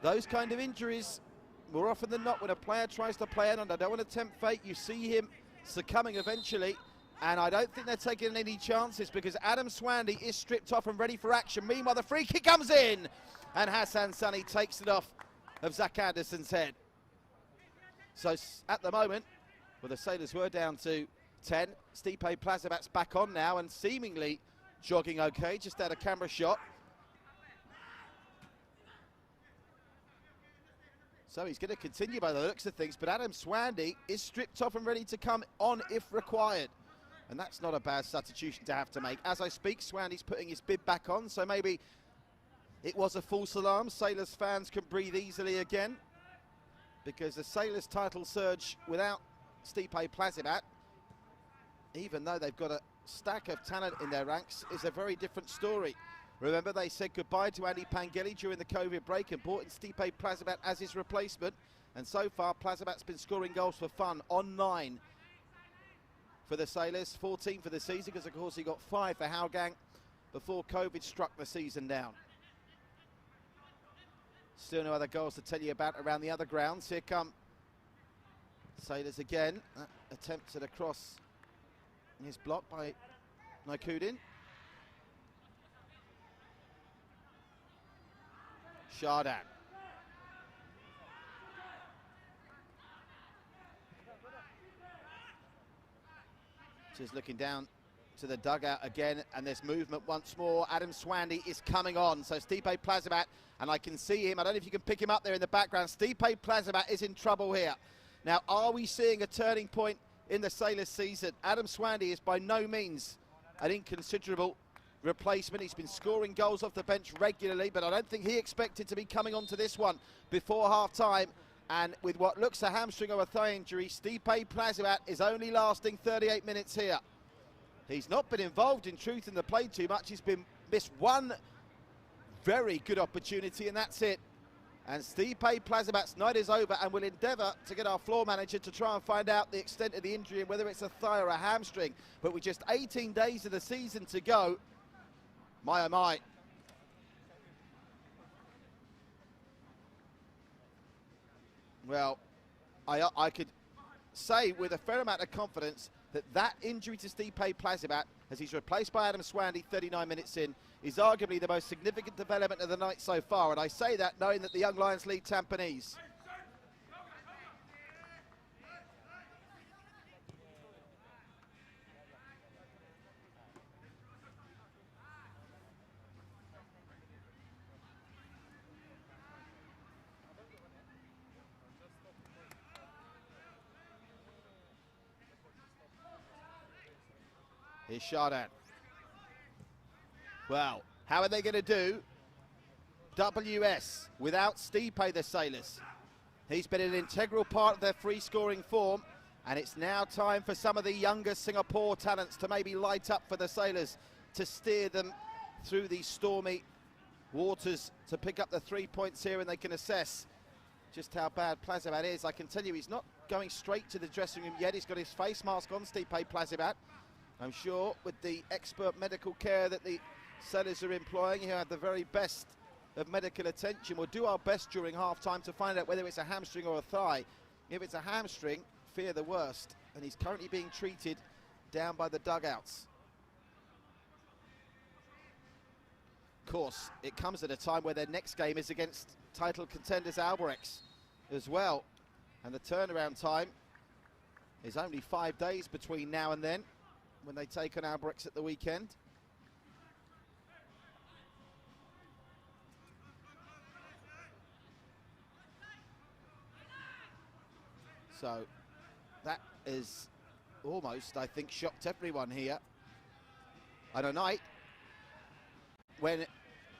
Those kind of injuries, more often than not, when a player tries to play it on, I don't want to tempt fate, you see him succumbing eventually, and I don't think they're taking any chances because Adam Swandy is stripped off and ready for action. Meanwhile, the free kick comes in, and Hassan Sunny takes it off of Zach Anderson's head. So at the moment, well, the Sailors were down to 10. Stipe Plazibat's back on now and seemingly jogging okay, just had a camera shot. So he's going to continue by the looks of things, but Adam Swandy is stripped off and ready to come on if required. And that's not a bad substitution to have to make. As I speak, Swandy's putting his bib back on, so maybe it was a false alarm. Sailors fans can breathe easily again because the Sailors title surge without Stipe Plazibat, even though they've got a stack of talent in their ranks, is a very different story. Remember, they said goodbye to Andy Pangeli during the COVID break and brought in Stipe Plazibat as his replacement. And so far, Plazibat's been scoring goals for fun on 9 for the Sailors, 14 for the season, because of course he got 5 for Hougang before COVID struck the season down. Still no other goals to tell you about around the other grounds. Here come Sailors again. Attempted a cross is blocked by Naikudin. Shardan. Just looking down to the dugout again, and there's movement once more. Adam Swandy is coming on, so Stipe Plazibat, and I can see him. I don't know if you can pick him up there in the background. Stipe Plazibat is in trouble here. Now, are we seeing a turning point in the Sailors season? Adam Swandy is by no means an inconsiderable replacement. He's been scoring goals off the bench regularly, but I don't think he expected to be coming on to this one before half-time. And with what looks a hamstring or a thigh injury, Stipe Plazibat is only lasting 38 minutes here. He's not been involved in truth in the play too much. He's been missed one very good opportunity, and that's it. And Stipe Plazibat's night is over, and we'll endeavour to get our floor manager to try and find out the extent of the injury and whether it's a thigh or a hamstring. But with just 18 days of the season to go, my oh my. Well, I could say with a fair amount of confidence that that injury to Stipe Plazibat, as he's replaced by Adam Swandy 39 minutes in, is arguably the most significant development of the night so far. And I say that knowing that the Young Lions lead Tampines. Here's Shardan. Well, how are they going to do WS without Stipe, the Sailors? He's been an integral part of their free scoring form, and it's now time for some of the younger Singapore talents to maybe light up for the Sailors to steer them through these stormy waters to pick up the 3 points here, and they can assess just how bad Plazibat is. I can tell you he's not going straight to the dressing room yet. He's got his face mask on, Stipe Plazibat. I'm sure with the expert medical care that the Sailors are employing, he'll have the very best of medical attention. We'll do our best during half-time to find out whether it's a hamstring or a thigh. If it's a hamstring, fear the worst. And he's currently being treated down by the dugouts. Of course, it comes at a time where their next game is against title contenders Albirex as well. And the turnaround time is only 5 days between now and then, when they take on Albirex at the weekend. So that is almost, I think, shocked everyone here on a night when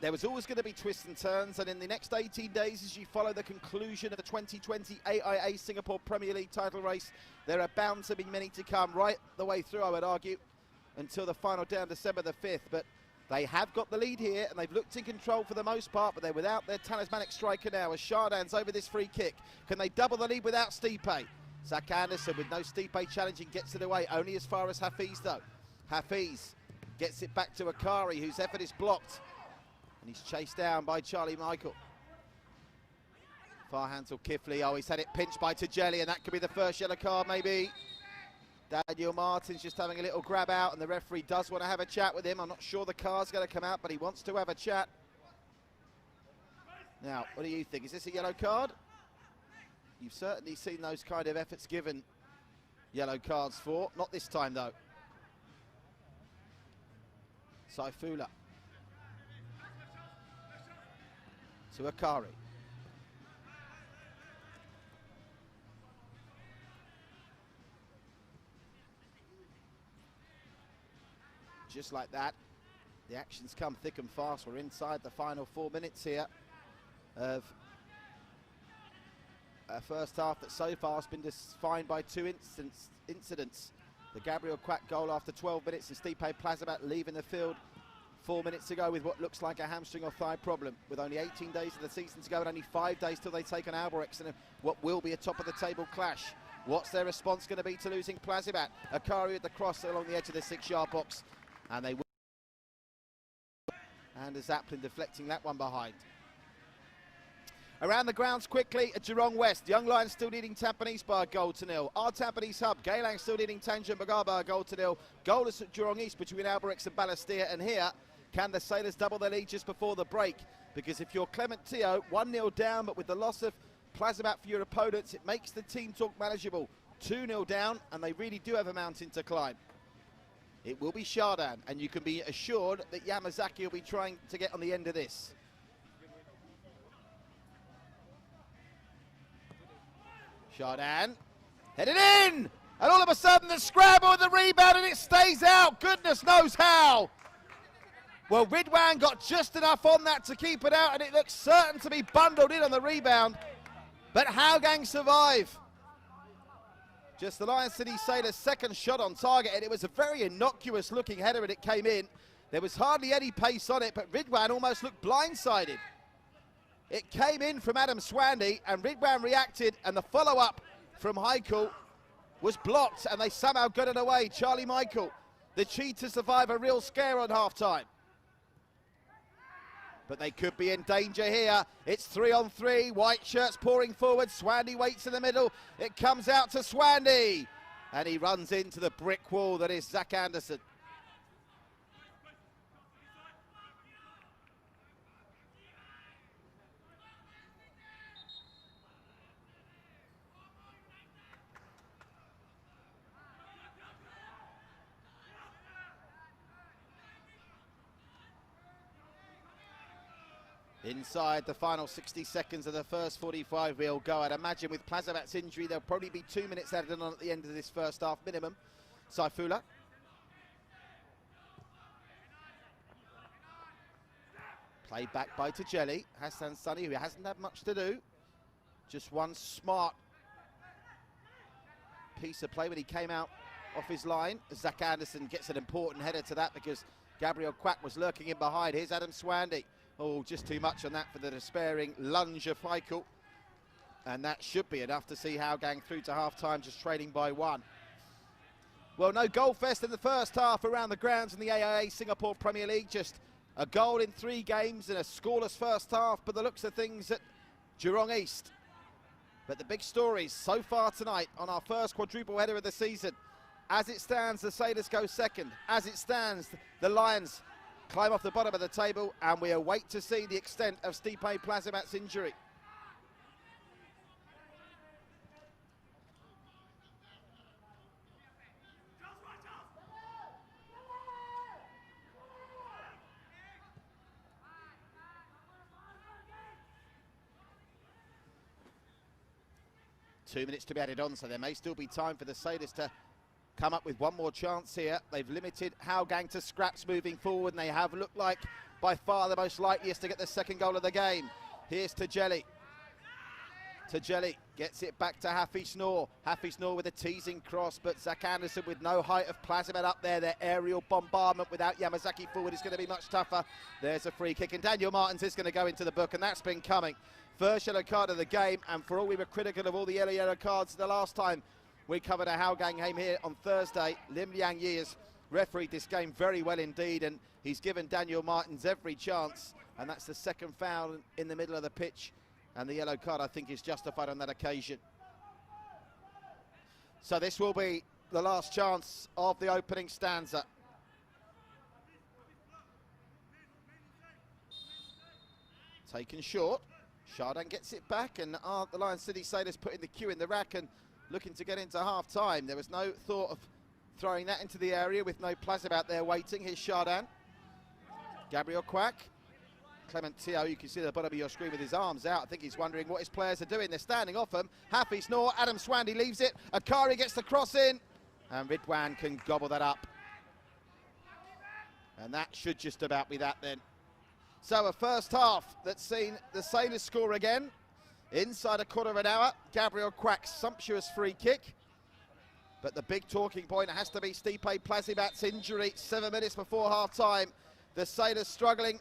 there was always going to be twists and turns, and in the next 18 days, as you follow the conclusion of the 2020 AIA Singapore Premier League title race, there are bound to be many to come right the way through, I would argue, until the final day on December the 5th. But they have got the lead here, and they've looked in control for the most part, but they're without their talismanic striker now, as Chardin's over this free kick. Can they double the lead without Stipe? Zach Anderson, with no Stipe challenging, gets it away, only as far as Hafiz, though. Hafiz gets it back to Akari, whose effort is blocked, and he's chased down by Charlie Michael. Far handle Kifley. Oh, he's had it pinched by Tajeli, and that could be the first yellow card, maybe. Daniel Martin's just having a little grab out, and the referee does want to have a chat with him. I'm not sure the card's going to come out, but he wants to have a chat. Now, what do you think? Is this a yellow card? You've certainly seen those kind of efforts given yellow cards for. Not this time, though. Saifullah to Akari. Just like that, the actions come thick and fast. We're inside the final 4 minutes here of a first half that so far has been defined by two incidents. The Gabriel Quack goal after 12 minutes, and Stipe Plazibat leaving the field 4 minutes ago with what looks like a hamstring or thigh problem. With only 18 days of the season to go and only 5 days till they take on Albirex in what will be a top-of-the-table clash. What's their response going to be to losing Plazibat? Akari at the cross along the edge of the 6-yard box, and they will. And Zaplin deflecting that one behind. Around the grounds quickly at Jurong West. Young Lions still leading Tampines by a goal to nil. Our Tampines hub, Geylang still leading Tanjung Pagar by a goal to nil. Goalless at Jurong East between Albirex and Balestier. And here, can the Sailors double their lead just before the break? Because if you're Clement Teo, 1-0 down, but with the loss of Plazibat for your opponents, it makes the team talk manageable. 2-0 down, and they really do have a mountain to climb. It will be Chardin, and you can be assured that Yamazaki will be trying to get on the end of this. Chardin, headed in, and all of a sudden the scramble and the rebound, and it stays out. Goodness knows how. Well, Ridwan got just enough on that to keep it out, and it looks certain to be bundled in on the rebound. But Hougang survive. Just the Lion City Sailors' second shot on target, and it was a very innocuous looking header, and it came in. There was hardly any pace on it, but Ridwan almost looked blindsided. It came in from Adam Swandy, and Ridwan reacted, and the follow-up from Heikel was blocked, and they somehow got it away. Charlie Michael, the cheetah, survive a real scare on half-time. But they could be in danger here. It's 3-on-3, white shirts pouring forward. Swandy waits in the middle. It comes out to Swandy, and he runs into the brick wall that is Zach Anderson. Inside the final 60 seconds of the first 45 we'll go. I'd imagine with Plazibat's injury, there'll probably be 2 minutes added on at the end of this first half minimum. Saifullah. Played back by Tajeli. Hassan Sunny, who hasn't had much to do. Just one smart piece of play when he came out off his line. Zach Anderson gets an important header to that because Gabriel Quack was lurking in behind. Here's Adam Swandy. Oh, just too much on that for the despairing lunge of Heikel. And that should be enough to see Hougang through to half-time, just trailing by 1. Well, no goal fest in the first half around the grounds in the AIA Singapore Premier League. Just A goal in 3 games and a scoreless first half, but the looks of things at Geelong East. But the big stories so far tonight on our first quadruple header of the season. As it stands, the Sailors go second. As it stands, the Lions climb off the bottom of the table, and we await to see the extent of Stipe Plazimat's injury. Two minutes to be added on, so there may still be time for the Sailors to come up with one more chance here. They've limited Hougang to scraps moving forward, and they have looked like by far the most likeliest to get the second goal of the game. Here's Tajeli. Tajeli gets it back to Hafi Snor. Hafi Snor with a teasing cross, but Zach Anderson with no height of Plazimat up there. Their aerial bombardment without Yamazaki forward is going to be much tougher. There's a free kick, and Daniel Martins is going to go into the book, and that's been coming. First yellow card of the game, and for all we were critical of all the yellow cards the last time we covered a Hougang game here on Thursday, Lim Liang Yi has refereed this game very well indeed, and he's given Daniel Martins every chance, and that's the second foul in the middle of the pitch, and the yellow card I think is justified on that occasion. So this will be the last chance of the opening stanza. Taken short. Chardin gets it back, and the Lion City Sailors putting the cue in the rack and looking to get into half-time. There was no thought of throwing that into the area with no Plazimat out there waiting. Here's Chardin. Gabriel Quack. Clement Teo, you can see the bottom of your screen with his arms out. I think he's wondering what his players are doing. They're standing off him. Happy Snore. Adam Swandy leaves it. Akari gets the cross in, and Ridwan can gobble that up. And that should just about be that then. So a first half that's seen the Sailors score again. Inside a quarter of an hour, Gabriel Quack's sumptuous free kick. But the big talking point has to be Stipe Plazimat's injury 7 minutes before half-time. The Sailors struggling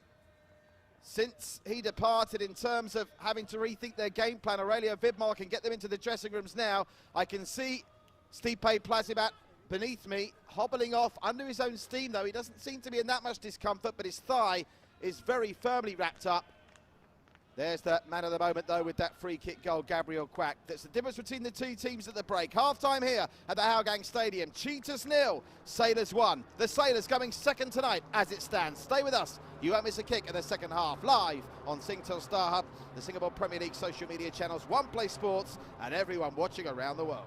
since he departed in terms of having to rethink their game plan. Aurelio Vidmar can get them into the dressing rooms now. I can see Stipe Plazimat beneath me, hobbling off under his own steam though. He doesn't seem to be in that much discomfort, but his thigh is very firmly wrapped up. There's that man of the moment though with that free kick goal, Gabriel Quack. That's the difference between the two teams at the break. Half-time here at the Hougang Stadium. Cheetahs 0, Sailors 1. The Sailors coming second tonight as it stands. Stay with us. You won't miss a kick in the second half. Live on Singtel Star Hub, the Singapore Premier League social media channels, One Play Sports, and everyone watching around the world.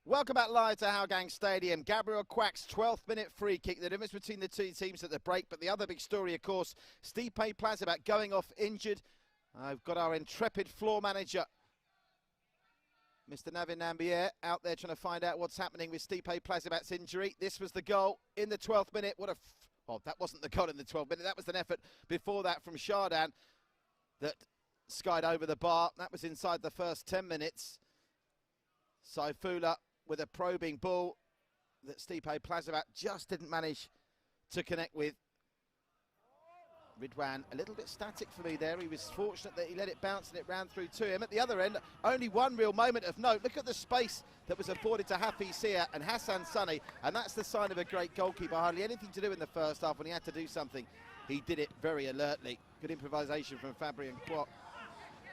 Welcome back live to Hougang Stadium. Gabriel Quack's 12th minute free kick. The difference between the two teams at the break. But the other big story, of course, Stipe Plazibat going off injured. I've got our intrepid floor manager, Mr. Navin Nambier, out there trying to find out what's happening with Stipe Plazibat's injury. This was the goal in the 12th minute. Well, that wasn't the goal in the 12th minute. That was an effort before that from Shardan that skied over the bar. That was inside the first 10 minutes. Saifullah with a probing ball that Stipe Plazibat just didn't manage to connect with. Ridwan a little bit static for me there. He was fortunate that he let it bounce and it ran through to him. At the other end, only one real moment of note. Look at the space that was afforded to Hafiz here and Hassan Sunny, and that's the sign of a great goalkeeper. Hardly anything to do in the first half. When he had to do something, he did it very alertly. Good improvisation from Fabrian Kwok.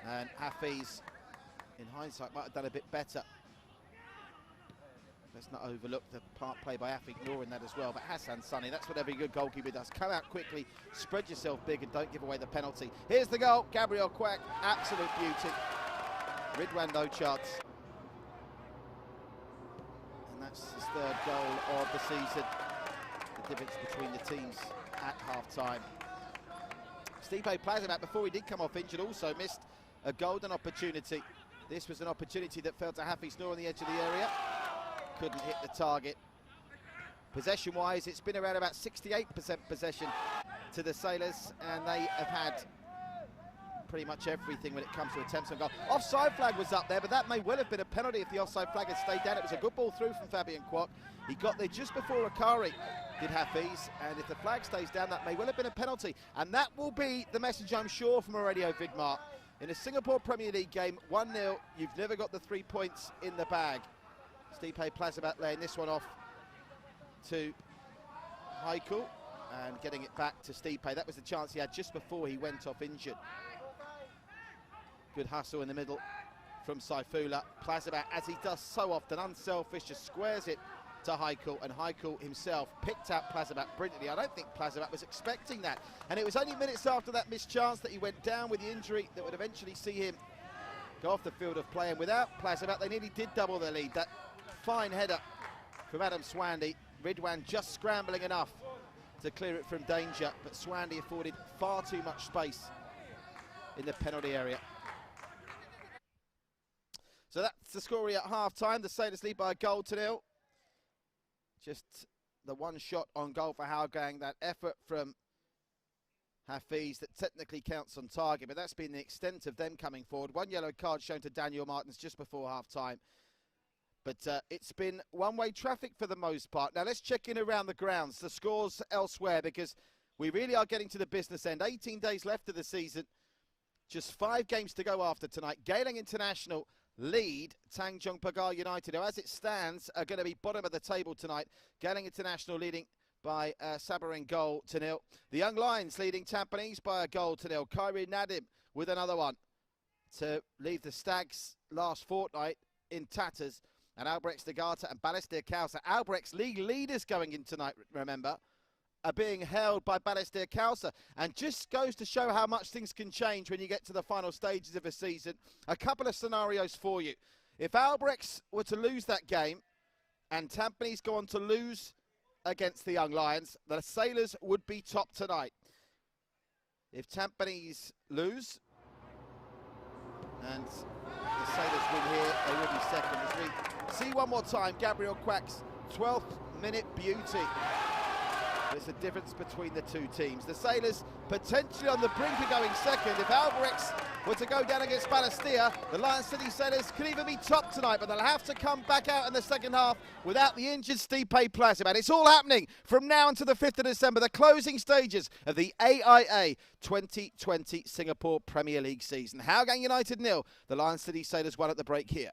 And Hafiz, in hindsight, might have done a bit better. Let's not overlook the part played by Afik Noor in that as well. But Hassan Sunny, that's what every good goalkeeper does. Come out quickly, spread yourself big, and don't give away the penalty. Here's the goal. Gabriel Quack, absolute beauty. Ridwan, no chance. And that's his third goal of the season. The difference between the teams at half-time. Stipe Plazibat, before he did come off injured, also missed a golden opportunity. This was an opportunity that fell to Hafiz Noor on the edge of the area. Couldn't hit the target. Possession-wise, it's been around about 68% possession to the Sailors, and they have had pretty much everything when it comes to attempts on goal. Offside flag was up there, but that may well have been a penalty if the offside flag had stayed down. It was a good ball through from Fabian Kwok. He got there just before Akari did Hafiz, and if the flag stays down, that may well have been a penalty. And that will be the message, I'm sure, from Aurelio Vidmar. In a Singapore Premier League game, 1-0, you've never got the 3 points in the bag. Stipe Plazibat laying this one off to Haikal and getting it back to Stipe. That was the chance he had just before he went off injured. Good hustle in the middle from Saifullah. Plazibat, as he does so often, unselfish, just squares it to Haikal, and Haikal himself picked out Plazibat brilliantly. I don't think Plazibat was expecting that. And it was only minutes after that missed chance that he went down with the injury that would eventually see him go off the field of play. And without Plazibat, they nearly did double their lead. That fine header from Adam Swandy. Ridwan just scrambling enough to clear it from danger, but Swandy afforded far too much space in the penalty area. So that's the score at half-time. The Sailors lead by a goal to 0. Just the one shot on goal for Hougang. That effort from Hafiz that technically counts on target, but that's been the extent of them coming forward. One yellow card shown to Daniel Martins just before half-time. But it's been one-way traffic for the most part. Now let's check in around the grounds, the scores elsewhere, because we really are getting to the business end. 18 days left of the season. Just 5 games to go after tonight. Geylang International lead Tanjong Pagar United, who as it stands are going to be bottom of the table tonight. Geylang International leading by Sabaring goal to 0. The Young Lions leading Tampines by a goal to 0. Khairi Nadim with another one to leave the Stags last fortnight in tatters. And Albrecht Stegata and Balestier Kausa. Albrecht's league leaders going in tonight, remember, are being held by Balestier Kausa. And just goes to show how much things can change when you get to the final stages of a season. A couple of scenarios for you. If Albrechts were to lose that game and Tampines go on to lose against the Young Lions, the Sailors would be top tonight. If Tampines lose and the Sailors win here, they will be second. As we see one more time, Gabriel Quack's 12th minute beauty. There's a difference between the two teams. The Sailors potentially on the brink of going second. If Albrechts were to go down against Balestier, the Lion City Sailors could even be top tonight, but they'll have to come back out in the second half without the injured Stipe Plazibat. It's all happening from now until the 5th of December, the closing stages of the AIA 2020 Singapore Premier League season. Hougang United 0, the Lion City Sailors 1 at the break here.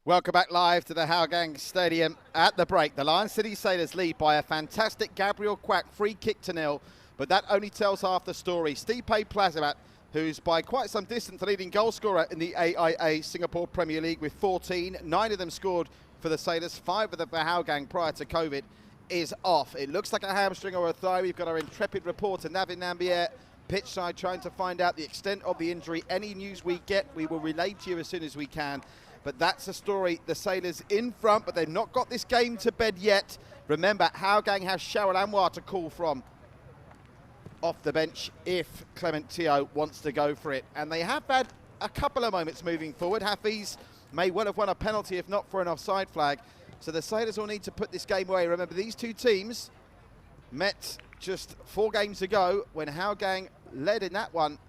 Welcome back live to the Hougang Stadium. At the break, the Lion City Sailors lead by a fantastic Gabriel Quack free kick to nil, but that only tells half the story. Stipe Plazibat, who's by quite some distance the leading goal scorer in the AIA Singapore Premier League with 14, 9 of them scored for the Sailors, 5 of them for Hougang prior to COVID, is off. It looks like a hamstring or a thigh. We've got our intrepid reporter, Navin Nambier, pitchside trying to find out the extent of the injury. Any news we get, we will relay to you as soon as we can. But that's a story. The Sailors in front, but they've not got this game to bed yet. Remember, Hougang has Sharyl Anwar to call from off the bench if Clement Teo wants to go for it. And they have had a couple of moments moving forward. Hafiz may well have won a penalty if not for an offside flag. So the Sailors will need to put this game away. Remember, these two teams met just 4 games ago when Hougang led in that one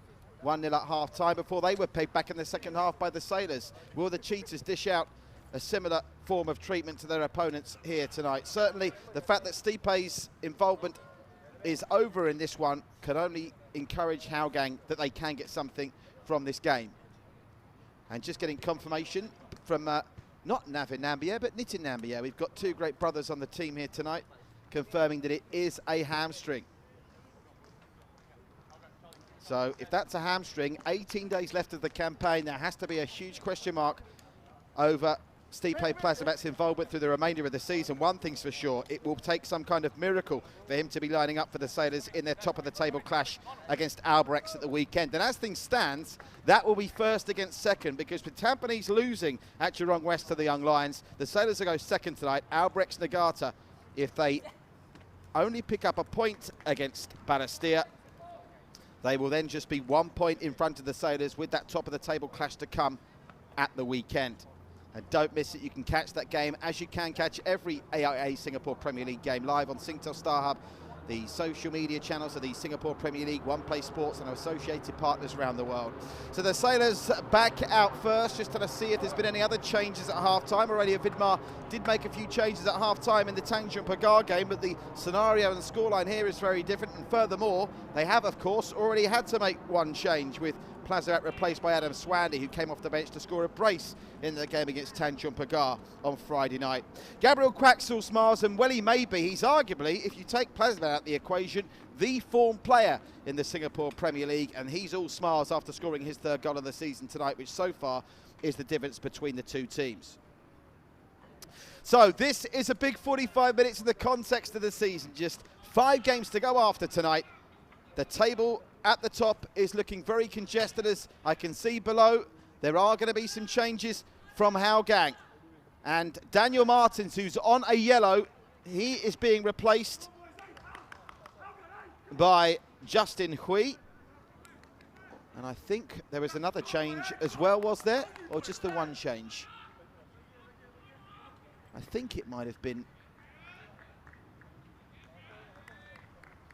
1-0 at half-time before they were pegged back in the second half by the Sailors. Will the Cheetahs dish out a similar form of treatment to their opponents here tonight? Certainly, the fact that Stipe's involvement is over in this one can only encourage Hougang that they can get something from this game. And just getting confirmation from not Navin Nambier, but Nitin Nambier. We've got 2 great brothers on the team here tonight, confirming that it is a hamstring. So if that's a hamstring, 18 days left of the campaign, there has to be a huge question mark over Stipe Plazibat's involvement through the remainder of the season. One thing's for sure, it will take some kind of miracle for him to be lining up for the Sailors in their top-of-the-table clash against Albirex at the weekend. And as things stands, that will be first against second, because with Tampines losing at Geelong West to the Young Lions, the Sailors will go second tonight. Albirex Nagata, if they only pick up a point against Balestier, they will then just be 1 point in front of the Sailors with that top-of-the-table clash to come at the weekend. And don't miss it. You can catch that game as you can catch every AIA Singapore Premier League game live on Singtel Star Hub, the social media channels of the Singapore Premier League, One Play Sports and associated partners around the world. So the Sailors back out first, just to see if there's been any other changes at half-time. Already Vidmar did make a few changes at half-time in the Tanjung Pagar game, but the scenario and the scoreline here is very different. And furthermore, they have, of course, already had to make one change with Plazibat replaced by Adam Swandy, who came off the bench to score a brace in the game against Tanjung Pagar on Friday night. Gabriel Quack still smiles, and well, he may be. He's arguably, if you take Plazibat out of the equation, the form player in the Singapore Premier League, and he's all smiles after scoring his 3rd goal of the season tonight, which so far is the difference between the 2 teams. So this is a big 45 minutes in the context of the season. Just 5 games to go after tonight. The table at the top is looking very congested, as I can see below. There are going to be some changes from Hougang. And Daniel Martins, who's on a yellow, he is being replaced by Justin Hui. And I think there was another change as well, was there? Or just the one change? I think it might have been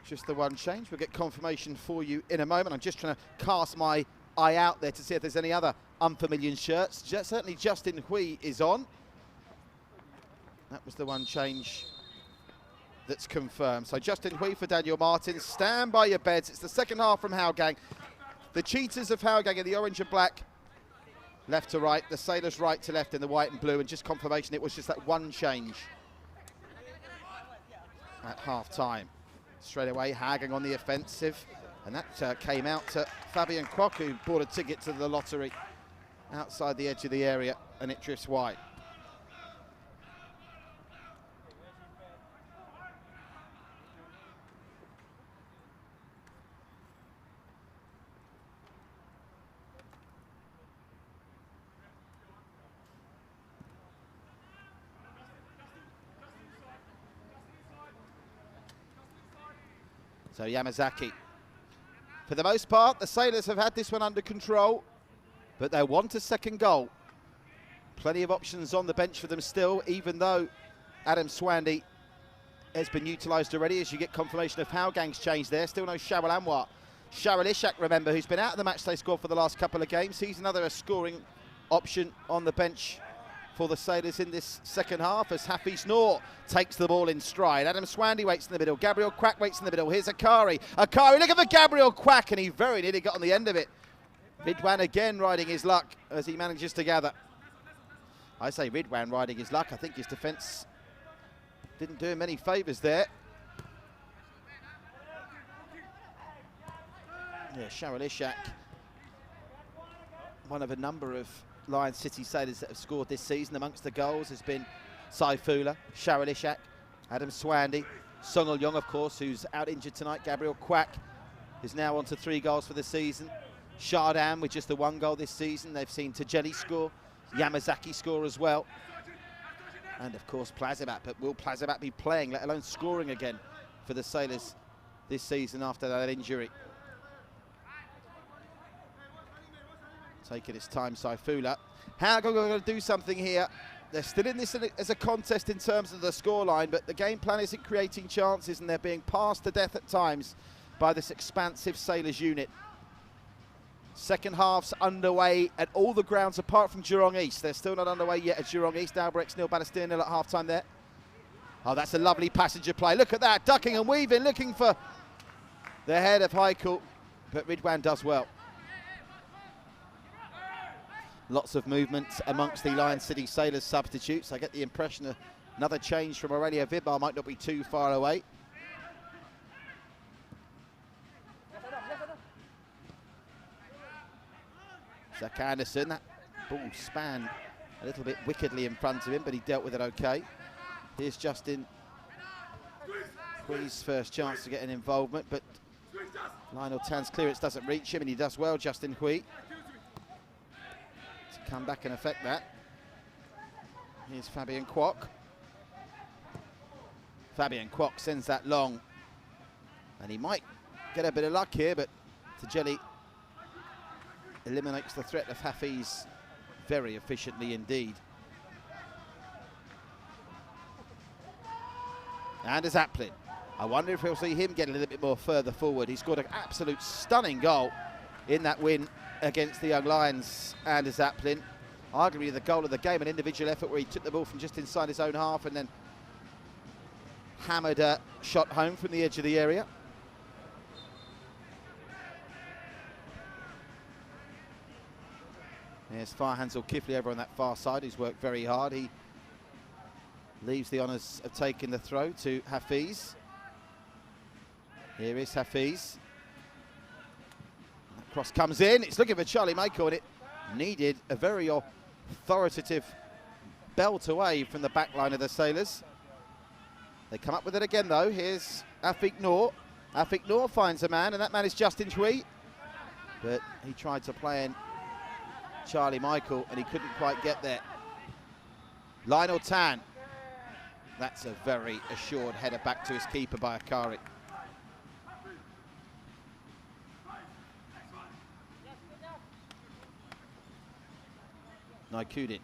just the one change. We'll get confirmation for you in a moment. I'm just trying to cast my eye out there to see if there's any other unfamiliar shirts. Certainly Justin Hui is on. That was the one change that's confirmed. So Justin Hui for Daniel Martins. Stand by your beds. It's the second half from Hougang. The Cheetahs of Hougang in the orange and black, left to right. The Sailors right to left in the white and blue. And just confirmation, it was just that one change at half-time. Straight away, Hougang on the offensive, and that came out to Fabian Kwok, who bought a ticket to the lottery outside the edge of the area, and it drifts wide. So Yamazaki. For the most part, the Sailors have had this one under control, but they want a second goal. Plenty of options on the bench for them still, even though Adam Swandy has been utilised already, as you get confirmation of Hougang's change there. Still no Sharyl Anwar. Sharyl Ishak, remember, who's been out of the matchday squad for the last couple of games. He's another scoring option on the bench for the Sailors in this second half, as Hafiz Noor takes the ball in stride. Adam Swandy waits in the middle. Gabriel Quack waits in the middle. Here's Akari. Akari looking for Gabriel Quack, and he very nearly got on the end of it. Ridwan again riding his luck as he manages to gather. I say Ridwan riding his luck. I think his defence didn't do him any favours there. Yeah, Sharyl Ishak, one of a number of Lion City sailors that have scored this season. Amongst the goals has been Saifullah, Sharyl Ishak, Adam Swandy, Song Il Yong, of course, who's out injured tonight. Gabriel Kwak is now on to 3 goals for the season. Shardam with just the 1 goal this season. They've seen Tajeli score, Yamazaki score as well. And of course Plazibat, but will Plazibat be playing, let alone scoring again for the Sailors this season after that injury? Taking his time, Saifullah. Hougang are going to do something here. They're still in this as a contest in terms of the scoreline, but the game plan isn't creating chances and they're being passed to death at times by this expansive Sailors unit. Second half's underway at all the grounds apart from Jurong East. They're still not underway yet at Jurong East. Albrecht 0, Bannister 0 at half-time there. Oh, that's a lovely passenger play. Look at that, ducking and weaving, looking for the head of Haikul, but Ridwan does well. Lots of movement amongst the Lion City Sailors substitutes. I get the impression another change from Aurelio Vidmar might not be too far away. Zach Anderson, that ball span a little bit wickedly in front of him, but he dealt with it okay. Here's Justin Hui's first chance to get an involvement, but Lionel Tan's clearance doesn't reach him, and he does well, Justin Hui, to come back and affect that. Here's Fabian Kwok. Fabian Kwok sends that long, and he might get a bit of luck here, but Tajeli eliminates the threat of Hafiz very efficiently indeed. And as Aplin, I wonder if we'll see him get a little bit more further forward. He scored an absolute stunning goal in that win against the Young Lions. And as Aplin, arguably the goal of the game, an individual effort where he took the ball from just inside his own half and then hammered a shot home from the edge of the area. There's Farhan Zulkifli over on that far side, who's worked very hard. He leaves the honours of taking the throw to Hafiz. Here is Hafiz. That cross comes in. It's looking for Charlie Michael, and it needed a very authoritative belt away from the back line of the Sailors. They come up with it again, though. Here's Afik Noor. Afik Noor finds a man, and that man is Justin Hui. But he tried to play in Charlie Michael, and he couldn't quite get there. Lionel Tan. That's a very assured header back to his keeper by Akari. Naikudin.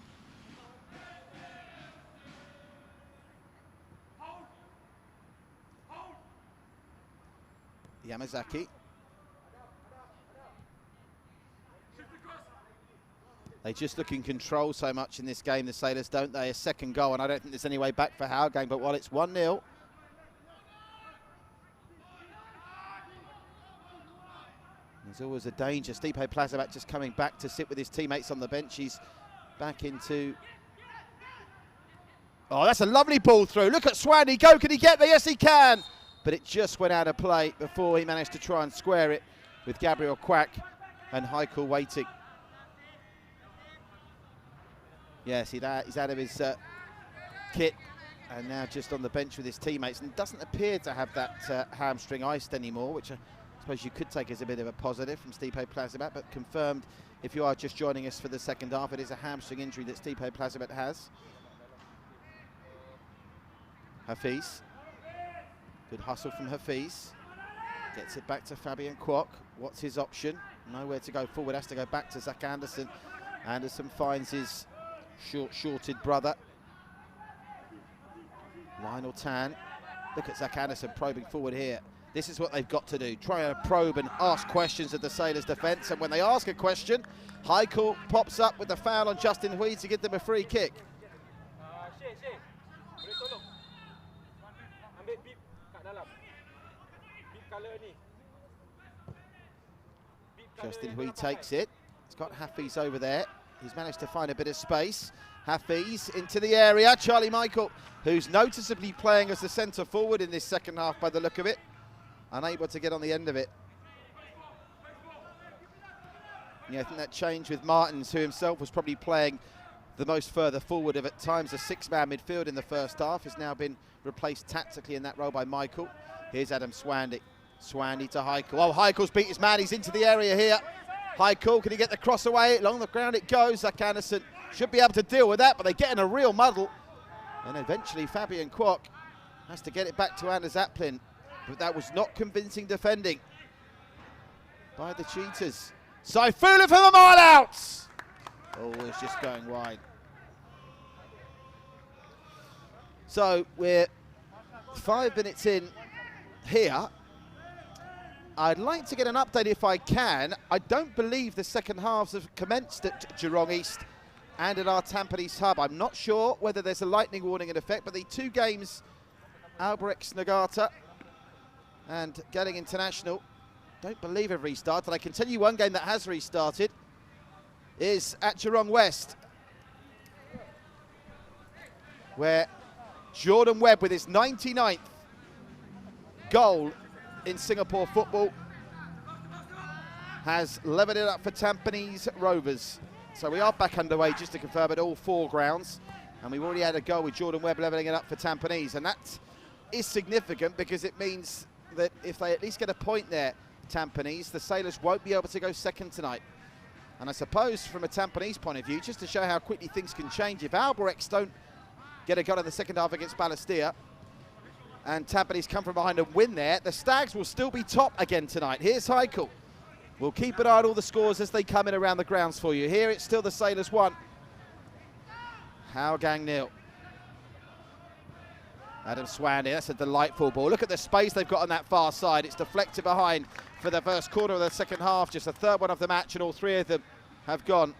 Yamazaki. They just look in control so much in this game, the Sailors, don't they? A second goal, and I don't think there's any way back for Hougang, but while it's 1-0, there's always a danger. Stipe Plazibat just coming back to sit with his teammates on the bench. He's back into... Oh, that's a lovely ball through. Look at Swanny go. Can he get there? Yes, he can. But it just went out of play before he managed to try and square it with Gabriel Kwak and Haikul waiting. Yes, he's out of his kit and now just on the bench with his teammates, and doesn't appear to have that hamstring iced anymore, which I suppose you could take as a bit of a positive from Stipe Plazibat, but confirmed if you are just joining us for the second half, it is a hamstring injury that Stipe Plazibat has. Hafiz. Good hustle from Hafiz. Gets it back to Fabian Kwok. What's his option? Nowhere to go forward, has to go back to Zach Anderson. Anderson finds his short-shorted brother. Lionel Tan. Look at Zach Anderson probing forward here. This is what they've got to do. Try and probe and ask questions of the Sailors' defence. And when they ask a question, Haikul pops up with the foul on Justin Hui to give them a free kick. Justin Hui takes it. It's got Hafiz over there. He's managed to find a bit of space. Hafiz into the area. Charlie Michael, who's noticeably playing as the centre forward in this second half by the look of it. Unable to get on the end of it. Yeah, I think that changed with Martins, who himself was probably playing the most further forward of at times a six-man midfield in the first half, has now been replaced tactically in that role by Michael. Here's Adam Swandy. Swandy to Heikel. Oh, Heikel's beat his man. He's into the area here. Heikel, can he get the cross away? Along the ground it goes. Zach Anderson should be able to deal with that, but they get in a real muddle. And eventually Fabian Kwok has to get it back to Anders Aplin. But that was not convincing defending by the cheaters. Saifullah for the mile out. Oh, it's just going wide. So we're 5 minutes in here. I'd like to get an update if I can. I don't believe the second halves have commenced at Geelong East and at our Tampines hub. I'm not sure whether there's a lightning warning in effect, but the two games, Albirex Nagata and Gelling International, don't believe have restarted. I can tell you one game that has restarted is at Geelong West, where Jordan Webb, with his 99th goal in Singapore football, has levelled it up for Tampines Rovers. So we are back underway, just to confirm, at all 4 grounds. And we've already had a goal with Jordan Webb levelling it up for Tampines. And that is significant because it means that if they at least get a point there, Tampines, the Sailors won't be able to go second tonight. And I suppose from a Tampines point of view, just to show how quickly things can change, if Albirex don't get a goal in the second half against Balestier and Tampines come from behind and win there, the Stags will still be top again tonight. Here's Heikel. We'll keep an eye on all the scores as they come in around the grounds for you. Here it's still the Sailors 1, Hougang 0. Adam Swandy, that's a delightful ball. Look at the space they've got on that far side. It's deflected behind for the first quarter of the second half, just the third one of the match, and all 3 of them have gone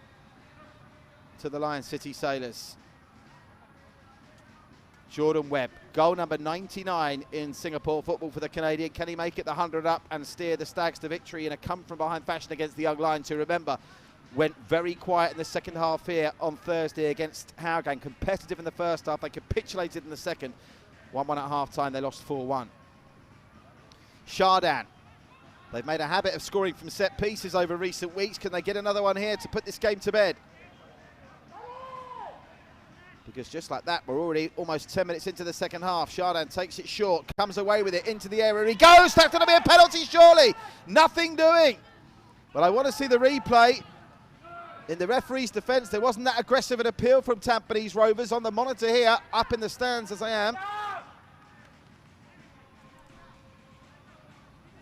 to the Lion City Sailors. Jordan Webb, goal number 99 in Singapore football for the Canadian. Can he make it the 100 up and steer the Stags to victory in a come-from-behind fashion against the Young Lions, who, remember, went very quiet in the second half here on Thursday against Hougang. Competitive in the first half, they capitulated in the second. 1-1 at half-time, they lost 4-1. Chardin. They've made a habit of scoring from set pieces over recent weeks. Can they get another one here to put this game to bed? Because just like that, we're already almost 10 minutes into the second half. Chardin takes it short, comes away with it into the area. He goes, that's going to be a penalty, surely. Nothing doing. Well, I want to see the replay. In the referee's defence, there wasn't that aggressive an appeal from Tampines Rovers. On the monitor here, up in the stands as I am,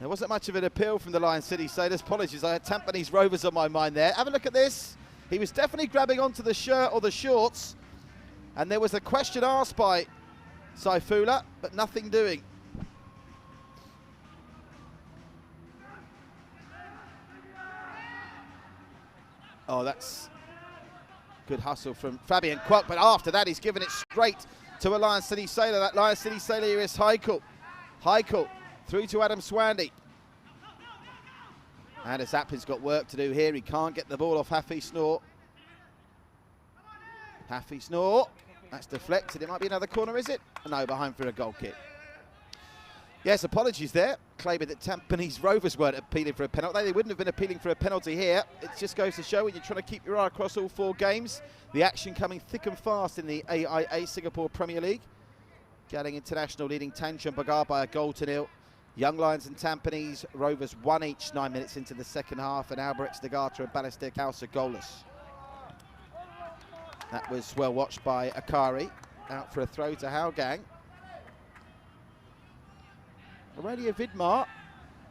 there wasn't much of an appeal from the Lion City Sailors. Apologies, I had Tampines Rovers on my mind there. Have a look at this. He was definitely grabbing onto the shirt or the shorts, and there was a question asked by Saifullah, but nothing doing. Oh, that's good hustle from Fabian Kwok, but after that he's given it straight to a Lion City Sailor. That Lion City Sailor here is Heikel. Heikel through to Adam Swandy. Anders Aplin's got work to do here. He can't get the ball off Hafi Snor. Hafi Snor. That's deflected. It might be another corner, is it? No, behind for a goal kick. Yes, apologies there. Claiming that Tampines Rovers weren't appealing for a penalty. They wouldn't have been appealing for a penalty here. It just goes to show when you're trying to keep your eye across all 4 games. The action coming thick and fast in the AIA Singapore Premier League. Gelling International leading Tanjung Pagar by a goal to 0. Young Lions and Tampines Rovers 1 each 9 minutes into the second half, and Albirex Nagata and Balestier Kausa goalless. That was well watched by Akari, out for a throw to Hougang. Aurelio Vidmar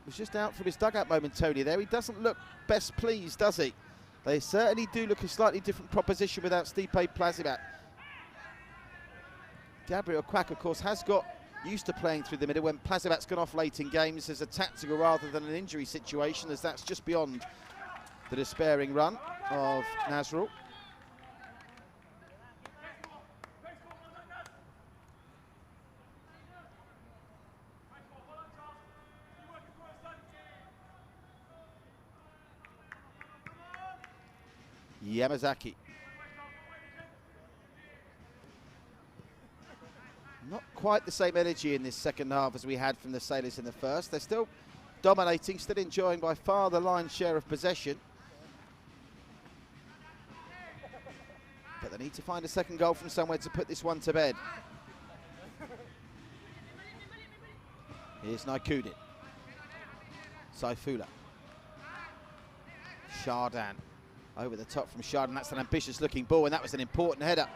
was just out from his dugout momentarily there. He doesn't look best pleased, does he? They certainly do look a slightly different proposition without Stipe Plazibat. Gabriel Quack, of course, has got used to playing through the middle when Plazibat's gone off late in games as a tactical rather than an injury situation, as that's just beyond the despairing run of Nasrul. Yamazaki. Not quite the same energy in this second half as we had from the Sailors in the first. They're still dominating, still enjoying by far the lion's share of possession. But they need to find a second goal from somewhere to put this one to bed. Here's Naikudin. Saifullah. Chardin. Over the top from Chardin. That's an ambitious looking ball, and that was an important header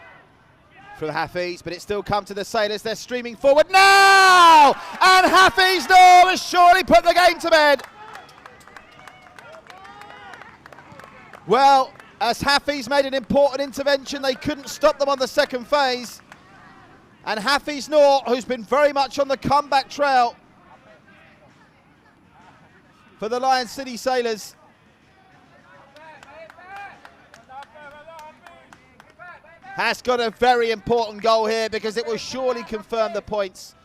from Hafiz, but it's still come to the Sailors. They're streaming forward now! And Hafiz Noor has surely put the game to bed. Well, as Hafiz made an important intervention, they couldn't stop them on the second phase. And Hafiz Noor, who's been very much on the comeback trail for the Lion City Sailors, has got a very important goal here because it will surely confirm the points.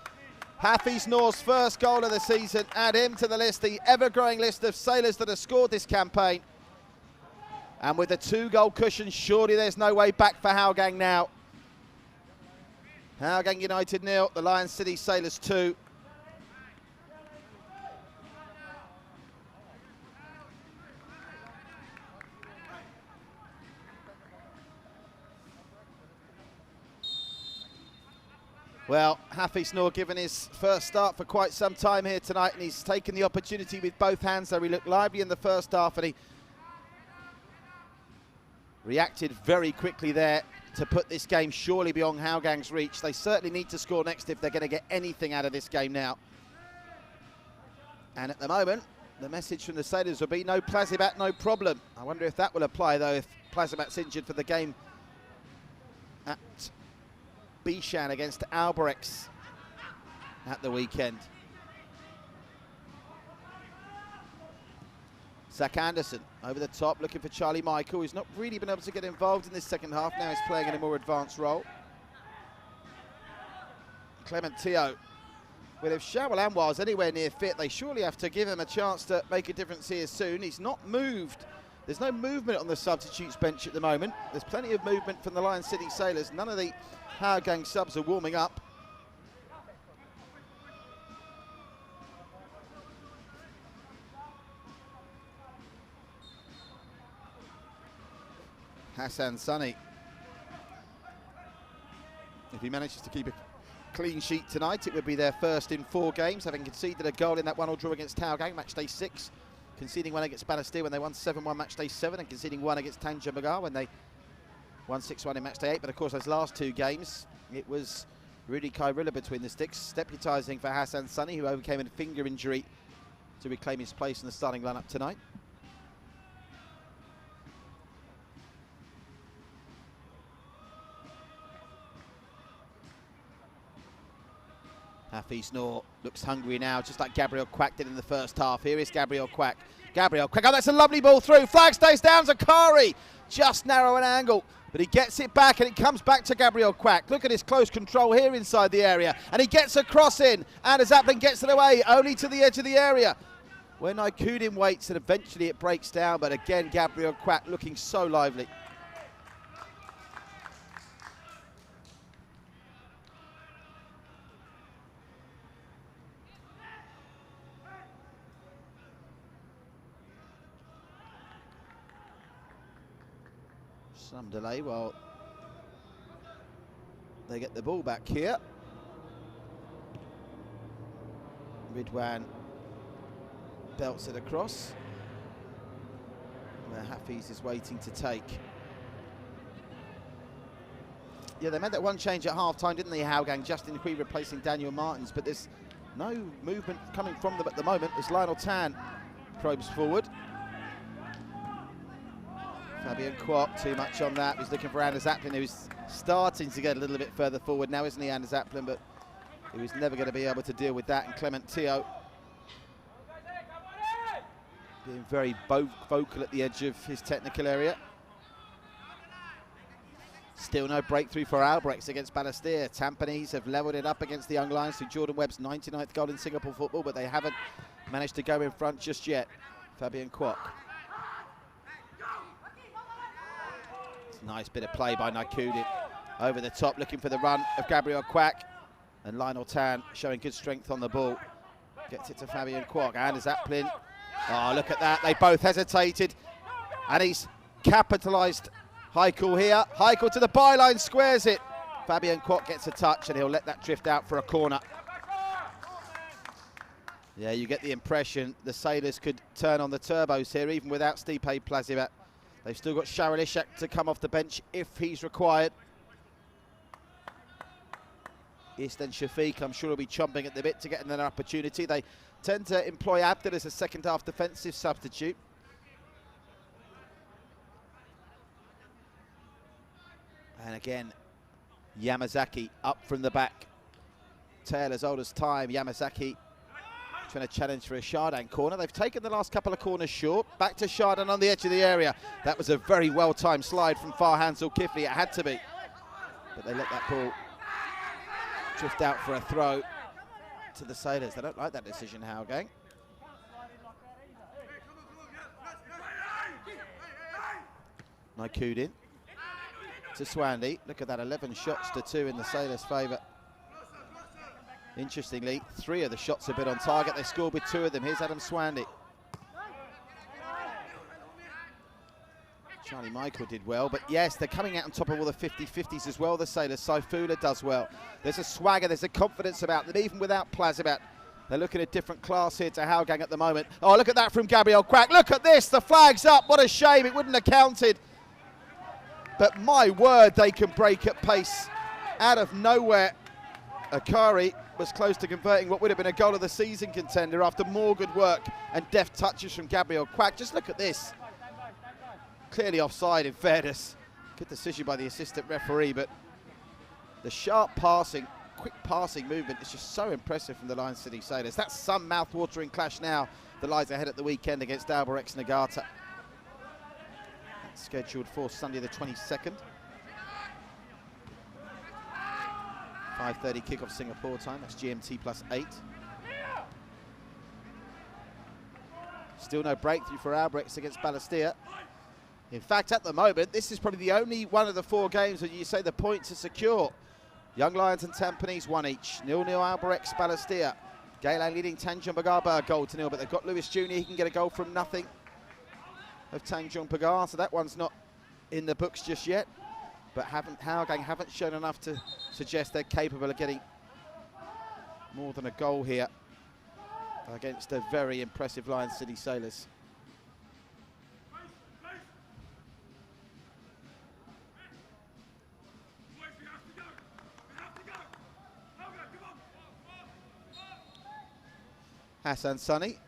Hafiz Noor's first goal of the season, add him to the list, the ever-growing list of Sailors that have scored this campaign. And with a 2-goal cushion, surely there's no way back for Hougang now. Hougang United 0, the Lion City Sailors 2. Well, Hafiz Noor given his first start for quite some time here tonight, and he's taken the opportunity with both hands. So he looked lively in the first half, and he reacted very quickly there to put this game surely beyond Hougang's reach. They certainly need to score next if they're going to get anything out of this game now. And at the moment, the message from the Sailors will be no Plazibat, no problem. I wonder if that will apply, though, if Plazibat's injured for the game at Bishan against Albirex at the weekend. Zach Anderson over the top, looking for Charlie Michael, who's not really been able to get involved in this second half. Now he's playing in a more advanced role. Clement Teo. Well, if Shawal Anwar's anywhere near fit, they surely have to give him a chance to make a difference here soon. He's not moved. There's no movement on the substitutes bench at the moment. There's plenty of movement from the Lion City Sailors. None of the Hougang subs are warming up. Hassan Sunny, if he manages to keep a clean sheet tonight, it would be their first in 4 games, having conceded a goal in that 1-1 draw against Hougang, match day 6, conceding 1 against Banastir when they won 7-1 match day 7, and conceding 1 against Tanjung when they won 6-1 in match day 8. But of course, those last 2 games, it was Rudy Kairilla between the sticks, deputising for Hassan Sunny, who overcame a finger injury to reclaim his place in the starting lineup tonight. Hafiz Noor looks hungry now, just like Gabriel Quack did in the first half. Here is Gabriel Quack. Gabriel Quack, oh, that's a lovely ball through. Flag stays down, Zakari. Just narrow an angle, but he gets it back, and it comes back to Gabriel Quack. Look at his close control here inside the area, and he gets a cross in. And Zaplin gets it away, only to the edge of the area, where Naikudin waits, and eventually it breaks down. But again, Gabriel Quack looking so lively. Some delay while they get the ball back here. Ridwan belts it across, where Hafiz is waiting to take. Yeah, they made that one change at half-time, didn't they, Hougang? Justin Hui replacing Daniel Martins, but there's no movement coming from them at the moment as Lionel Tan probes forward. Fabian Kwok, too much on that. He's looking for Anders Zaplin, who's starting to get a little bit further forward now, isn't he, Anders Zaplin? But he was never going to be able to deal with that. And Clement Teo being very vocal at the edge of his technical area. Still no breakthrough for Albirex against Banastir. Tampines have levelled it up against the Young Lions through Jordan Webb's 99th goal in Singapore football, but they haven't managed to go in front just yet. Fabian Kwok. Nice bit of play by Naikudin. Over the top, looking for the run of Gabriel Quack. And Lionel Tan showing good strength on the ball. Gets it to Fabian Kwok. Anders Aplin. Oh, look at that. They both hesitated. And he's capitalised Heikel here. Heikel to the byline, squares it. Fabian Kwok gets a touch and he'll let that drift out for a corner. Yeah, you get the impression the Sailors could turn on the turbos here, even without Stipe Plazivat. They've still got Sharon Ishak to come off the bench if he's required. Easton Shafiq, I'm sure, will be chomping at the bit to get another opportunity. They tend to employ Abdul as a second-half defensive substitute. And again, Yamazaki up from the back. Tail as old as time. Yamazaki trying to challenge for a Chardin corner. They've taken the last couple of corners short. Back to Chardin on the edge of the area. That was a very well-timed slide from Farhan Zulkifli. It had to be. But they let that ball drift out for a throw to the Sailors. They don't like that decision, Hougang. Naikudin to Swandy. Look at that, 11 shots to 2 in the Sailors' favour. Interestingly, 3 of the shots have been on target. They scored with 2 of them. Here's Adam Swandy. Charlie Michael did well, but yes, they're coming out on top of all the 50-50s as well, the Sailors. Saifullah does well. There's a swagger, there's a confidence about them, even without Plazivat. They're looking at a different class here to Hougang at the moment. Oh, look at that from Gabriel Quack. Look at this, the flag's up. What a shame, it wouldn't have counted. But my word, they can break at pace. Out of nowhere, Akari was close to converting what would have been a goal of the season contender after more good work and deft touches from Gabriel Quack. Just look at this. Clearly offside, in fairness. Good decision by the assistant referee, but the sharp passing, quick passing movement is just so impressive from the Lion City Sailors. That's some mouth-watering clash now that lies ahead at the weekend against Albirex Niigata. That's scheduled for Sunday the 22nd. 5:30 kickoff Singapore time. That's GMT +8. Still no breakthrough for Albirex against Balestier. In fact, at the moment, this is probably the only one of the 4 games where you say the points are secure. Young Lions and Tampines 1 each. 0-0 Albirex Balestier. Geylang leading Tanjung Pagar 1-0, but they've got Lewis Jr. He can get a goal from nothing of Tanjung Pagar, so that one's not in the books just yet. But Hougang haven't shown enough to suggest they're capable of getting more than a goal here against a very impressive Lion City Sailors. Hassan Sunny.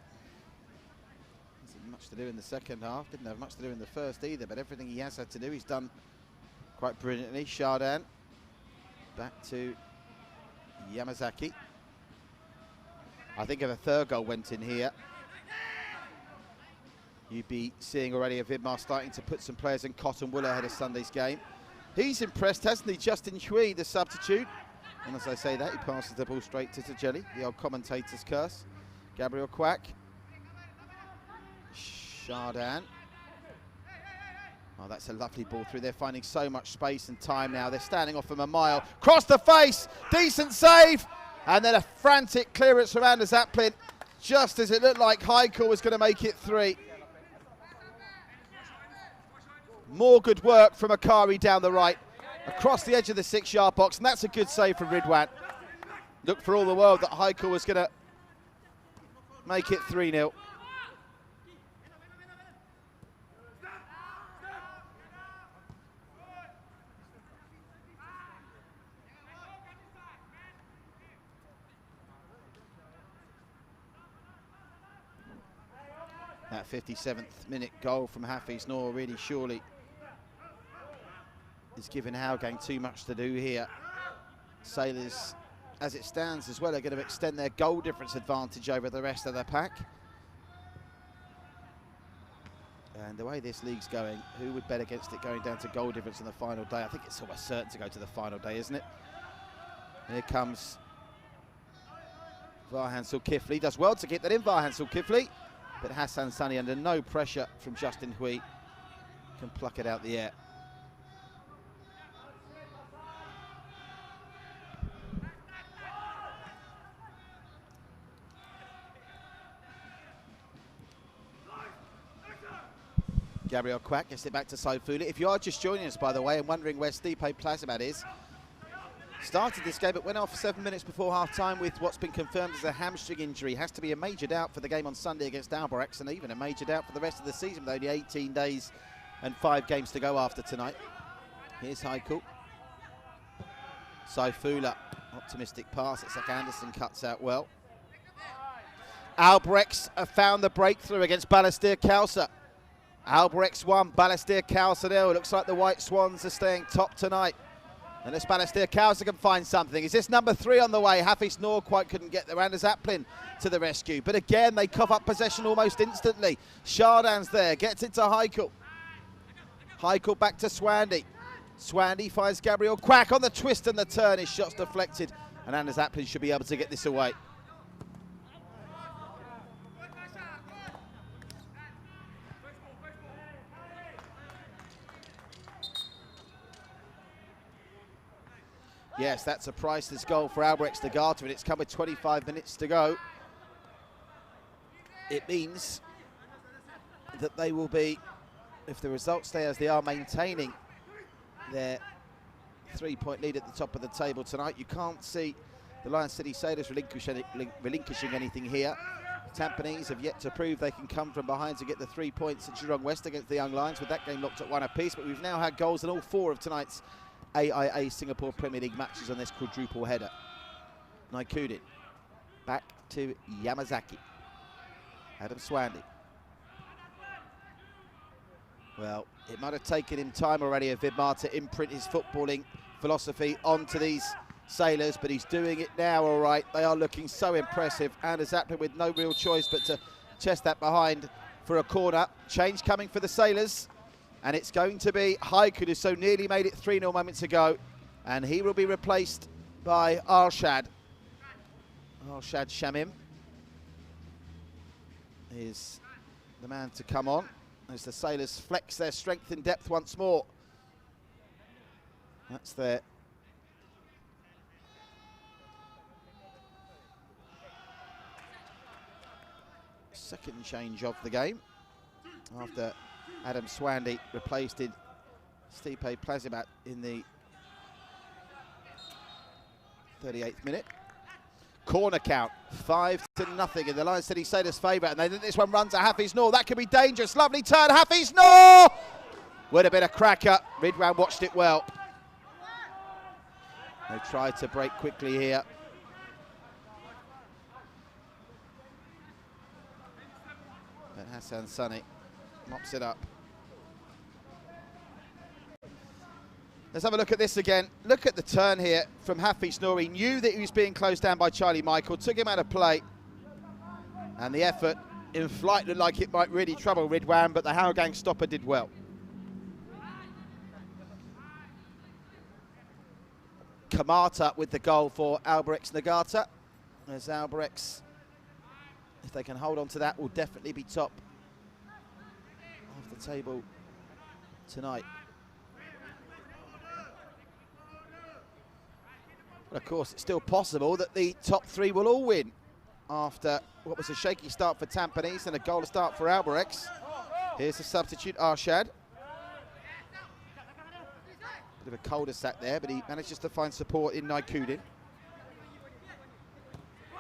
Hasn't much to do in the second half. Didn't have much to do in the first either, but everything he has had to do, he's done quite brilliantly. Chardin. Back to Yamazaki. I think if a third goal went in here, you'd be seeing already a Vidmar starting to put some players in cotton wool ahead of Sunday's game. He's impressed, hasn't he? Justin Hui, the substitute. And as I say that, he passes the ball straight to Tajeli, the old commentator's curse. Gabriel Quack. Chardin. Oh, that's a lovely ball through. They're finding so much space and time now. They're standing off from a mile. Cross the face. Decent save. And then a frantic clearance from Anders Aplin, just as it looked like Heikel was going to make it 3. More good work from Akari down the right. Across the edge of the 6-yard box. And that's a good save from Ridwan. Looked for all the world that Heikel was going to make it 3-0. That 57th minute goal from Hafiz Noor really surely is giving Hougang too much to do here. Sailors, as it stands as well, are going to extend their goal difference advantage over the rest of the pack. And the way this league's going, who would bet against it going down to goal difference on the final day? I think it's almost certain to go to the final day, isn't it? Here comes Farhan Zulkifli. Does well to get that in, Farhan Zulkifli. But Hassan Sunny, under no pressure from Justin Hui, can pluck it out the air. Gabriel Quack gets it back to Saifullah. If you are just joining us, by the way, and wondering where Stipe Plazibat is, started this game but went off 7 minutes before half-time with what's been confirmed as a hamstring injury. Has to be a major doubt for the game on Sunday against Alborex, and even a major doubt for the rest of the season with only 18 days and 5 games to go after tonight. Here's Haikal. Saifullah, optimistic pass. It's like Anderson cuts out well. Alborex have found the breakthrough against Balestier Khalsa. Alborex 1, Balestier Khalsa 0. Looks like the White Swans are staying top tonight. Unless Balestier Khalsa can find something. Is this number 3 on the way? Hafiz Noor quite couldn't get there. Anders Aplin to the rescue. But again, they cough up possession almost instantly. Shardan's there, gets it to Haikal. Haikal back to Swandy. Swandy finds Gabriel Quack on the twist and the turn. His shot's deflected. And Anders Aplin should be able to get this away. Yes, that's a priceless goal for Alborex Nagata, and it's come with 25 minutes to go. It means that they will be, if the results stay as they are, maintaining their 3-point lead at the top of the table tonight. You can't see the Lion City Sailors relinquishing anything here. Tampines have yet to prove they can come from behind to get the 3 points at Geelong West against the Young Lions, with that game locked at 1 apiece. But we've now had goals in all 4 of tonight's AIA Singapore Premier League matches on this quadruple header. Naikudin back to Yamazaki. Adam Swandy. Well, it might have taken him time already of Vidmar to imprint his footballing philosophy onto these Sailors, but he's doing it now all right. They are looking so impressive. Anders Aplin with no real choice but to chest that behind for a corner. Change coming for the Sailors. And it's going to be Haikal, who so nearly made it 3-0 moments ago. And he will be replaced by Arshad. Arshad Shamim is the man to come on as the Sailors flex their strength and depth once more. That's their second change of the game after Adam Swandy replaced in Stipe Plazibat in the 38th minute. Corner count, 5-0 in the Lion City Sailors' favour, and they think this one runs to Hafiz Noor. That could be dangerous. Lovely turn, Hafiz Noor! Would have been a cracker. Ridwan watched it well. They tried to break quickly here. But Hassan Sunny mops it up. Let's have a look at this again. Look at the turn here from Hafiz Noor. He knew that he was being closed down by Charlie Michael, took him out of play. And the effort in flight looked like it might really trouble Ridwan, but the Hougang stopper did well. Kamata with the goal for Alborex Nagata. As Alborex, if they can hold on to that, will definitely be top of the table tonight. But of course, it's still possible that the top 3 will all win after what was a shaky start for Tampines and a goal to start for Alborex. Here's the substitute, Arshad. Bit of a cul-de-sac there, but he manages to find support in Naikudin.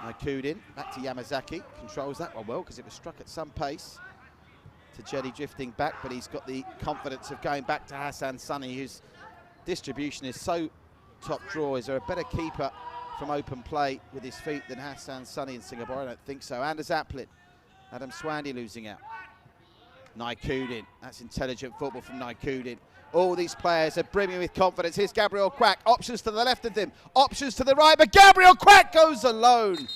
Naikudin back to Yamazaki, controls that one well because it was struck at some pace to Jetty drifting back, but he's got the confidence of going back to Hassan Sunny, whose distribution is so top draw. Is there a better keeper from open play with his feet than Hassan Sunny in Singapore? I don't think so. Anders Aplin, Adam Swandy losing out. Naikudin, that's intelligent football from Naikudin. All these players are brimming with confidence. Here's Gabriel Quack, options to the left of him, options to the right, but Gabriel Quack goes alone.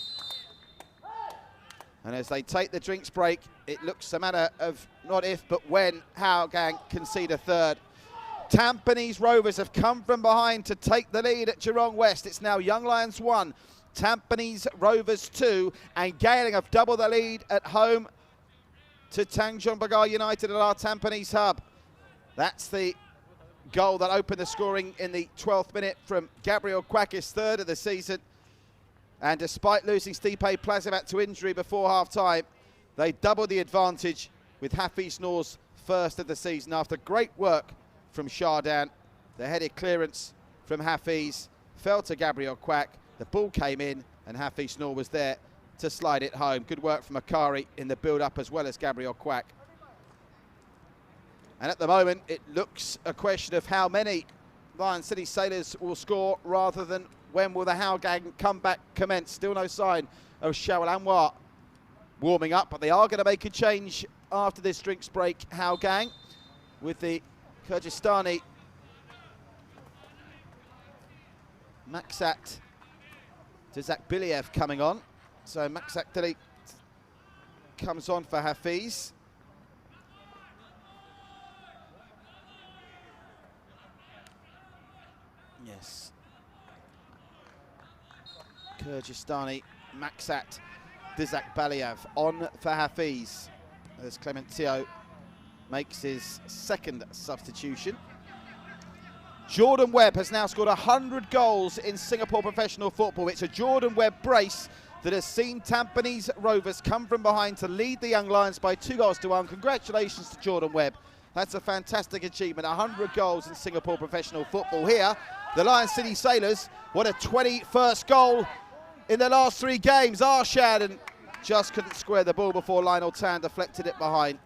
And as they take the drinks break, it looks a matter of not if, but when Hougang concede a third. Tampines Rovers have come from behind to take the lead at Geelong West. It's now Young Lions 1, Tampines Rovers 2, and Gailing have doubled the lead at home to Tanjong Pagar United at our Tampines hub. That's the goal that opened the scoring in the 12th minute from Gabriel Quack, his 3rd of the season. And despite losing Stipe Plazibat to injury before half-time, they doubled the advantage with Hafiz Noor's first of the season after great work from Chardin. The headed clearance from Hafiz fell to Gabriel Quack. The ball came in and Hafiz Noor was there to slide it home. Good work from Akari in the build-up as well as Gabriel Quack. And at the moment, it looks a question of how many Lion City Sailors will score rather than when will the Hougang comeback commence. Still no sign of Shawal Anwar warming up, but they are going to make a change after this drinks break, Hougang, with the Kyrgyzstani Maksat Dzakbiliev coming on. So Maksat Dili comes on for Hafiz. Yes. Kyrgyzstani Maksat Dzakbiliev on for Hafiz as Clementio makes his second substitution. Jordan Webb has now scored 100 goals in Singapore professional football. It's a Jordan Webb brace that has seen Tampines Rovers come from behind to lead the Young Lions by 2-1. Congratulations to Jordan Webb. That's a fantastic achievement, 100 goals in Singapore professional football. Here, the Lion City Sailors, what a 21st goal in the last 3 games. Arshad and just couldn't square the ball before Lionel Tan deflected it behind.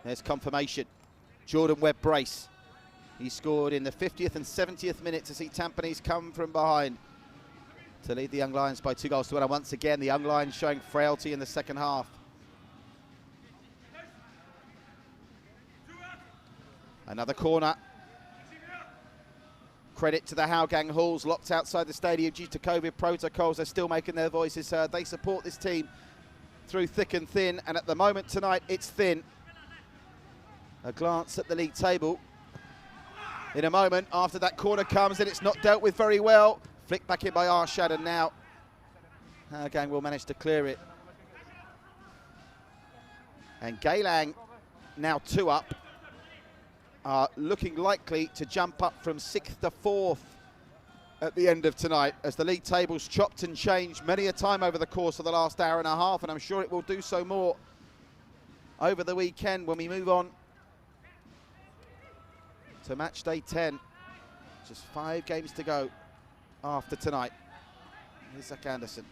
There's confirmation. Jordan Webb brace. He scored in the 50th and 70th minute to see Tampines come from behind to lead the Young Lions by 2-1. Once again, the Young Lions showing frailty in the second half. Another corner. Credit to the Hougang Halls, locked outside the stadium due to COVID protocols. They're still making their voices heard. They support this team through thick and thin, and at the moment tonight, it's thin. A glance at the league table. In a moment, after that corner comes, and it's not dealt with very well. Flicked back in by Arshad, and now Hougang will manage to clear it. And Geylang, now 2 up, are looking likely to jump up from 6th to 4th at the end of tonight, as the league table's chopped and changed many a time over the course of the last hour and a half, and I'm sure it will do so more over the weekend when we move on to match day 10. Just 5 games to go after tonight. Here's Zach Anderson.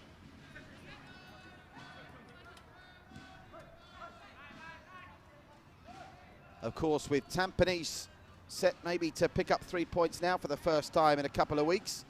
Of course, with Tampines set maybe to pick up 3 points now for the first time in a couple of weeks,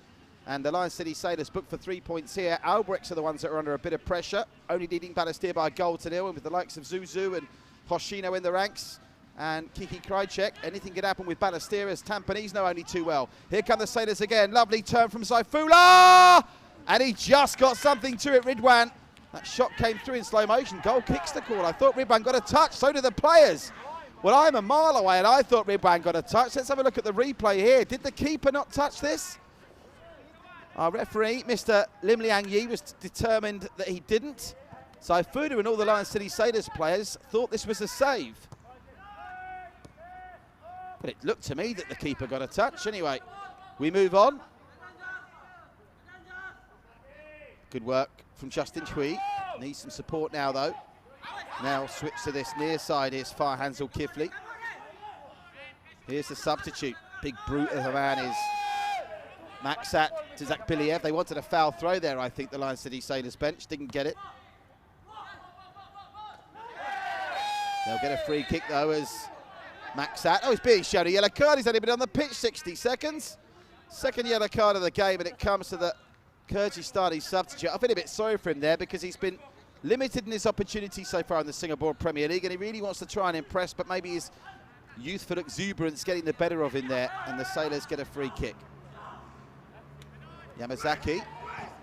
and the Lion City Sailors booked for 3 points here. Albrechts are the ones that are under a bit of pressure, only leading Balestier by a 1-0, and with the likes of Zuzu and Hoshino in the ranks and Kiki Krajcek, anything could happen with Balestier as Tampines know only too well. Here come the Sailors again. Lovely turn from Saifullah, and he just got something to it, Ridwan. That shot came through in slow motion. Goal kicks the call. I thought Ridwan got a touch, so did the players. Well, I'm a mile away, and I thought Ridwan got a touch. Let's have a look at the replay here. Did the keeper not touch this? Our referee, Mr. Lim Liang Yi, was determined that he didn't. Saifudu and all the Lion City Sailors players thought this was a save. But it looked to me that the keeper got a touch. Anyway, we move on. Good work from Justin Chui. Needs some support now, though. Now switch to this near side. Here's Farhan Zulkifli. Here's the substitute. Big brute of a man is Maksat Dzakbiliev. They wanted a foul throw there, I think, the Lion City Sailors bench. Didn't get it. They'll get a free kick, though, as Maksat. Oh, he's being shown a yellow card. He's only been on the pitch 60 seconds. Second yellow card of the game, and it comes to the Kyrgyzstani substitute. I feel a bit sorry for him there because he's been limited in his opportunities so far in the Singapore Premier League, and he really wants to try and impress, but maybe his youthful exuberance getting the better of him there, and the Sailors get a free kick. Yamazaki.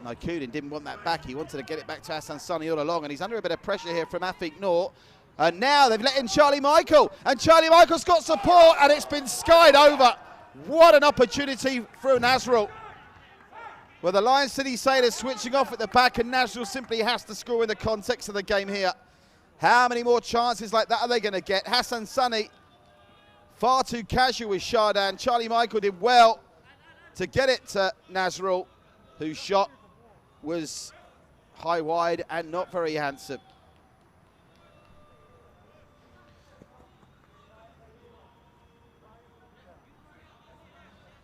No, Kudin didn't want that back. He wanted to get it back to Hassan Sani all along, and he's under a bit of pressure here from Afik Noor. And now they've let in Charlie Michael, and Charlie Michael's got support, and it's been skied over. What an opportunity through Nazrul. Well, the Lion City Sailors switching off at the back, and Nazrul simply has to score in the context of the game here. How many more chances like that are they going to get? Hassan Sani, far too casual with Chardin. Charlie Michael did well to get it to Nazrul, who shot was high wide and not very handsome.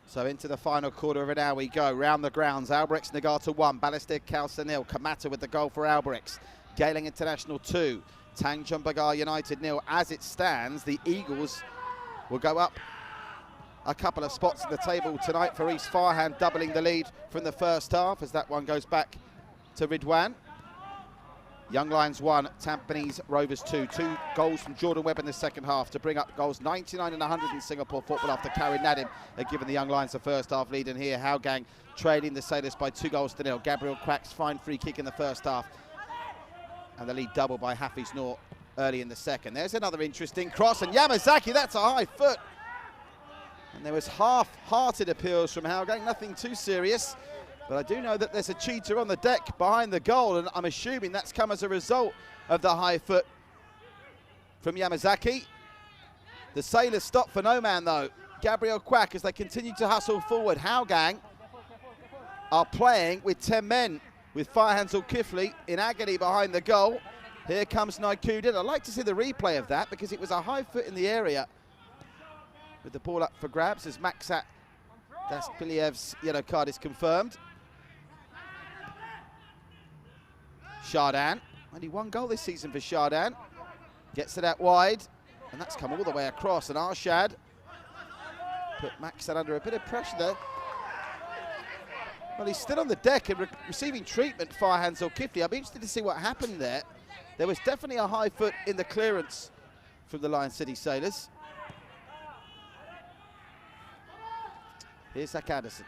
So into the final quarter of an hour we go. Round the grounds, Albirex Niigata 1, Balestier Khalsa 0. Kamata with the goal for Albirex. Geylang International 2, Tanjung Pagar United 0. As it stands, the Eagles will go up a couple of spots in the table tonight for East Farhan, doubling the lead from the first half as that one goes back to Ridwan. Young Lions 1, Tampines Rovers 2. 2 goals from Jordan Webb in the second half to bring up goals 99 and 100 in Singapore football after Karim Nadim had given the Young Lions the first half lead. And here Hougang trailing the Sailors by 2-0. Gabriel Quack's fine free kick in the first half. And the lead doubled by Hafiz Noor early in the second. There's another interesting cross, and Yamazaki, that's a high foot. And there was half-hearted appeals from Hougang, nothing too serious. But I do know that there's a cheater on the deck behind the goal, and I'm assuming that's come as a result of the high foot from Yamazaki. The Sailors stop for no man, though. Gabriel Quack, as they continue to hustle forward. Hougang are playing with 10 men, with Farhan Zulkifli in agony behind the goal. Here comes Naikudin. I'd like to see the replay of that because it was a high foot in the area. With the ball up for grabs as Maksat Daspiliev's yellow card is confirmed. Shardan, only one goal this season for Shardan. Gets it out wide, and that's come all the way across. And Arshad put Maksat under a bit of pressure there. Well, he's still on the deck and receiving treatment, Farhan Zulkifli. I'll be interested to see what happened there. There was definitely a high foot in the clearance from the Lion City Sailors. Here's Zach Anderson.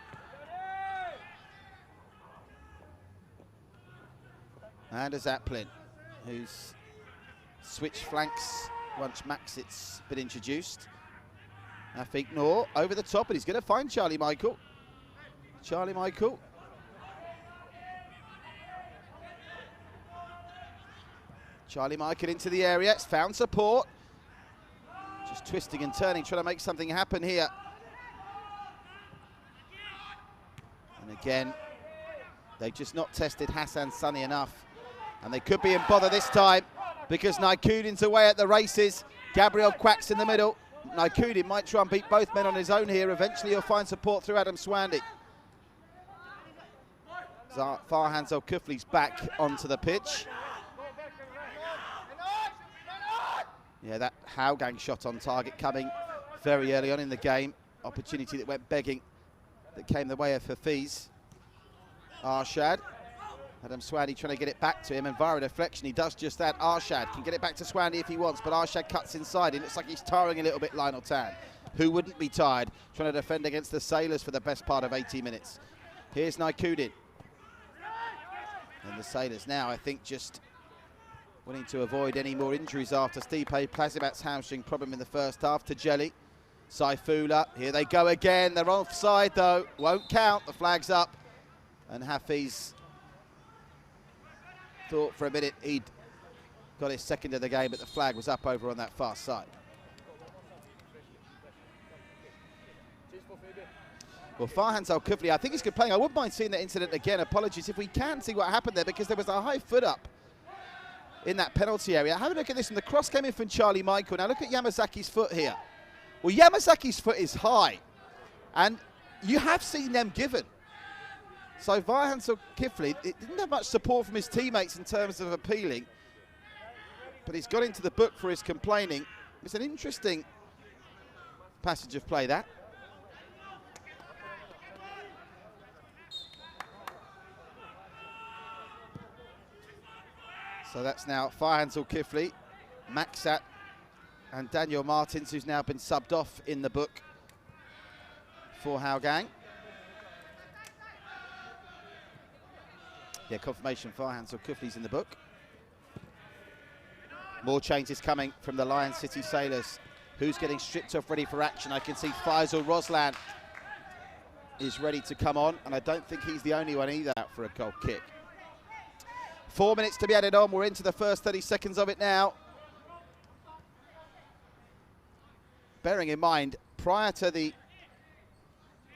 And a Zaplin, who's switched flanks once Maxit's been introduced. Afiq Noor over the top, and he's going to find Charlie Michael. Charlie Michael. Charlie Michael into the area, it's found support. Just twisting and turning, trying to make something happen here. And again, they've just not tested Hassan Sunny enough. And they could be in bother this time because Naikudin's away at the races. Gabriel Quack's in the middle. Naikudin might try and beat both men on his own here. Eventually he'll find support through Adam Swandy. Farhan Zulkifli's back onto the pitch. Yeah, that Hougang shot on target coming very early on in the game. Opportunity that went begging, that came the way of Hafiz. Arshad. Adam Swandy trying to get it back to him, and via a deflection he does just that. Arshad can get it back to Swandy if he wants, but Arshad cuts inside. It looks like he's tiring a little bit, Lionel Tan. Who wouldn't be tired trying to defend against the Sailors for the best part of 80 minutes. Here's Naikudin. And the Sailors now, I think, just wanting to avoid any more injuries after Stipe Plazimat's hamstring problem in the first half. To Jelly. Saifullah, here they go again. They're offside though, won't count, the flag's up. And Hafiz thought for a minute he'd got his second of the game, but the flag was up over on that far side. Well, Farhan Zulkifli, I think he's good playing. I wouldn't mind seeing that incident again. Apologies if we can see what happened there, because there was a high foot up in that penalty area. Have a look at this, and the cross came in from Charlie Michael. Now look at Yamazaki's foot here. Well, Yamazaki's foot is high, and you have seen them given. So Farhan Zulkifli, it didn't have much support from his teammates in terms of appealing, but he's got into the book for his complaining. It's an interesting passage of play, that. So that's now Farhan Zulkifli, Maksat, and Daniel Martins, who's now been subbed off in the book for Hougang. Yeah, confirmation Farhan Zulkifli's in the book. More changes coming from the Lion City Sailors. Who's getting stripped off, ready for action? I can see Faisal Roslan is ready to come on, and I don't think he's the only one either out for a goal kick. 4 minutes to be added on. We're into the first 30 seconds of it now. Bearing in mind, prior to the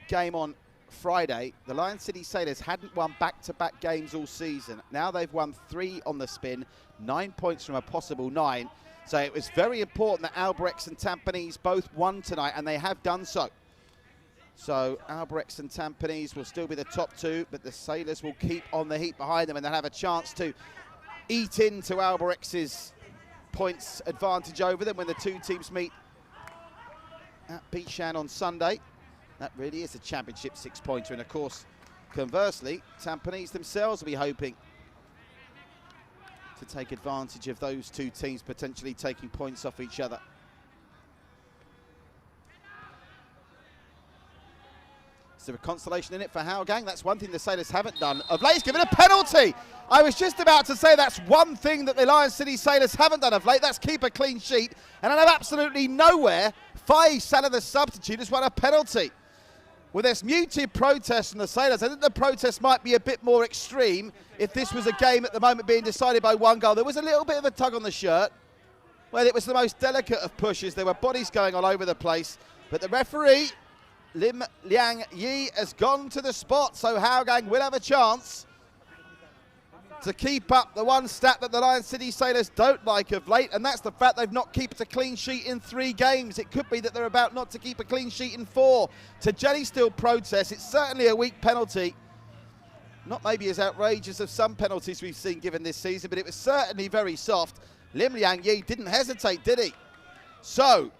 game on Friday, the Lion City Sailors hadn't won back-to-back games all season. Now they've won 3 on the spin, 9 points from a possible 9. So it was very important that Albirex and Tampines both won tonight, and they have done so. So Albirex and Tampines will still be the top 2, but the Sailors will keep on the heat behind them, and they'll have a chance to eat into Albarex's points advantage over them when the 2 teams meet at Bishan on Sunday. That really is a championship 6-pointer, and of course, conversely, Tampines themselves will be hoping to take advantage of those 2 teams potentially taking points off each other. Is there a consolation in it for Hougang? That's one thing the Sailors haven't done of late. He's given a penalty. I was just about to say that's one thing that the Lion City Sailors haven't done of late. That's keep a clean sheet. And out of absolutely nowhere, Fai Salah, the substitute, has won a penalty. Well, there's muted protest from the Sailors. I think the protest might be a bit more extreme if this was a game at the moment being decided by 1 goal. There was a little bit of a tug on the shirt. Well, it was the most delicate of pushes. There were bodies going all over the place. But the referee, Lim Liang Yi, has gone to the spot, so Hougang will have a chance to keep up the one stat that the Lion City Sailors don't like of late, and that's the fact they've not kept a clean sheet in 3 games. It could be that they're about not to keep a clean sheet in 4. Tajeli still protests. It's certainly a weak penalty. Not maybe as outrageous as some penalties we've seen given this season, but it was certainly very soft. Lim Liang Yi didn't hesitate, did he? So,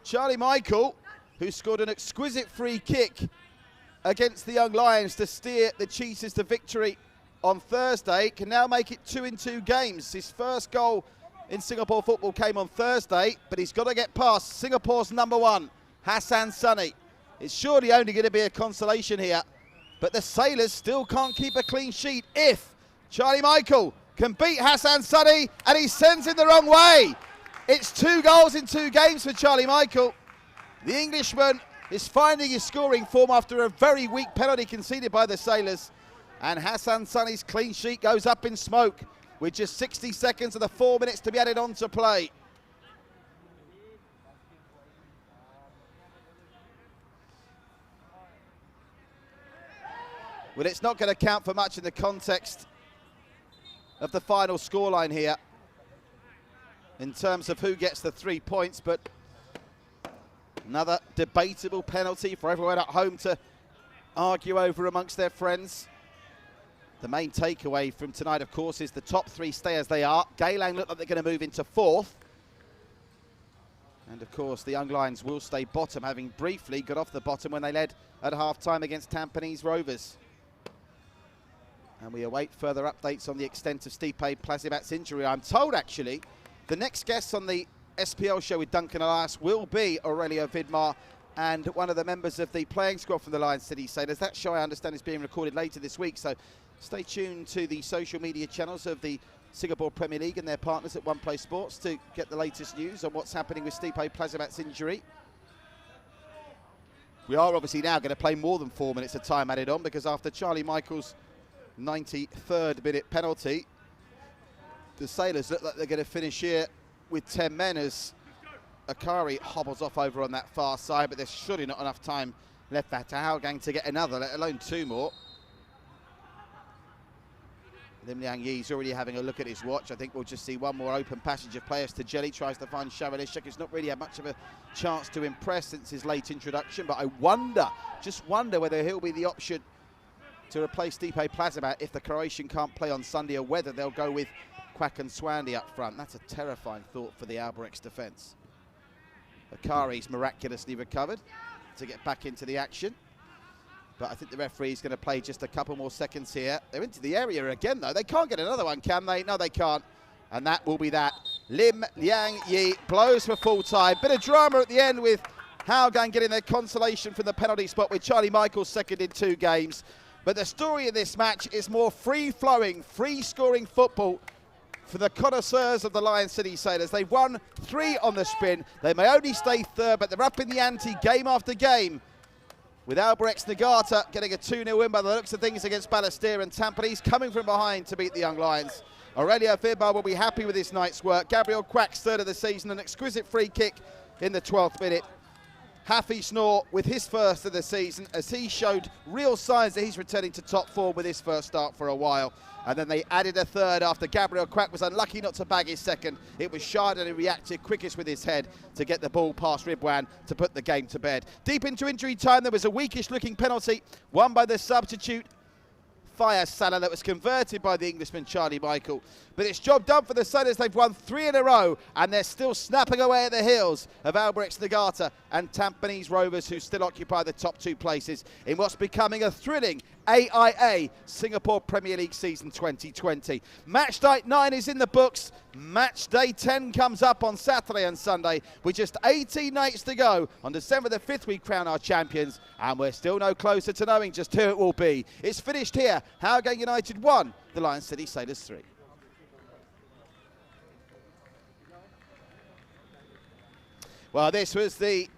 Charlie Michael, who scored an exquisite free kick against the Young Lions to steer the Cheetahs to victory on Thursday, can now make it 2 in 2 games. His first goal in Singapore football came on Thursday, but he's got to get past Singapore's number 1, Hassan Sunny. It's surely only going to be a consolation here, but the Sailors still can't keep a clean sheet if Charlie Michael can beat Hassan Sunny, and he sends it the wrong way. It's 2 goals in 2 games for Charlie Michael. The Englishman is finding his scoring form after a very weak penalty conceded by the Sailors. And Hassan Sunny's clean sheet goes up in smoke with just 60 seconds of the 4 minutes to be added on to play. Well, it's not going to count for much in the context of the final scoreline here in terms of who gets the 3 points, but another debatable penalty for everyone at home to argue over amongst their friends. The main takeaway from tonight, of course, is the top 3 stay as they are. Geylang look like they're going to move into 4th. And, of course, the Young Lions will stay bottom, having briefly got off the bottom when they led at half-time against Tampines Rovers. And we await further updates on the extent of Stipe Plazibat's injury. I'm told, actually, the next guest on the SPL show with Duncan Elias will be Aurelio Vidmar and one of the members of the playing squad from the Lion City Sailors. That show, I understand, is being recorded later this week, so stay tuned to the social media channels of the Singapore Premier League and their partners at One Play Sports to get the latest news on what's happening with Stipe Plazibat's injury. We are obviously now going to play more than 4 minutes of time added on, because after Charlie Michael's 93rd minute penalty, the Sailors look like they're going to finish here with 10 men as Akari hobbles off over on that far side, but there's surely not enough time left for Hougang to get another, let alone 2 more. Lim Liang Yi's already having a look at his watch. I think we'll just see 1 more open passage of players. Tajeli tries to find Sharilishek, who's not really had much of a chance to impress since his late introduction, but I wonder, just wonder whether he'll be the option to replace Stipe Plazibat if the Croatian can't play on Sunday, or whether they'll go with Kwak and Swandi up front. That's a terrifying thought for the Albirex defence. Akari's miraculously recovered to get back into the action. But I think the referee's going to play just a couple more seconds here. They're into the area again, though. They can't get another one, can they? No, they can't. And that will be that. Lim Liang Yi blows for full time. Bit of drama at the end with Hougang getting their consolation from the penalty spot with Charlie Michael second in 2 games. But the story of this match is more free-flowing, free-scoring football for the connoisseurs of the Lion City Sailors. They've won 3 on the spin. They may only stay 3rd, but they're up in the ante game after game, with Albirex Nagata getting a 2-0 win by the looks of things against Balestier, and Tampines coming from behind to beat the Young Lions. Aurelio Vidmar will be happy with this night's work. Gabriel Kwak's 3rd of the season, an exquisite free kick in the 12th minute. Hafi Snor with his first of the season, as he showed real signs that he's returning to top form with his first start for a while. And then they added a third after Gabriel Quack was unlucky not to bag his second. It was Chardin who reacted quickest with his head to get the ball past Ridwan to put the game to bed. Deep into injury time, there was a weakish looking penalty won by the substitute Fire Salah that was converted by the Englishman Charlie Michael. But it's job done for the Sailors. They've won 3 in a row and they're still snapping away at the heels of Albrecht Nagata and Tampines Rovers, who still occupy the top 2 places in what's becoming a thrilling AIA Singapore Premier League season 2020. Match day 9 is in the books. Match day 10 comes up on Saturday and Sunday. With just 18 nights to go, on December the 5th we crown our champions, and we're still no closer to knowing just who it will be. It's finished here. Hougang United 1, the Lion City Sailors 3. Well, this was the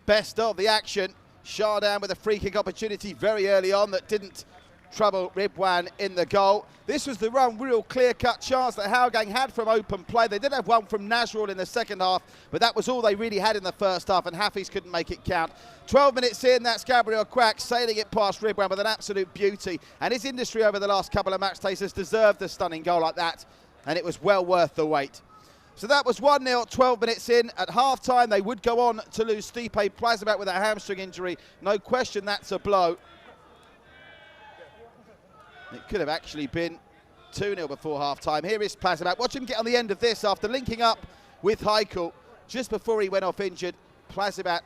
best of the action. Chardin with a free kick opportunity very early on that didn't trouble Ridwan in the goal. This was the one real clear-cut chance that Hougang had from open play. They did have one from Nasrul in the second half, but that was all they really had in the first half, and Hafiz couldn't make it count. 12 minutes in, that's Gabriel Quack sailing it past Ridwan with an absolute beauty, and his industry over the last couple of match days has deserved a stunning goal like that, and it was well worth the wait. So that was 1-0, 12 minutes in. At half-time, they would go on to lose Stipe Plazibat with a hamstring injury. No question that's a blow. It could have actually been 2-0 before half-time. Here is Plazibat. Watch him get on the end of this after linking up with Heikel just before he went off injured. Plazibat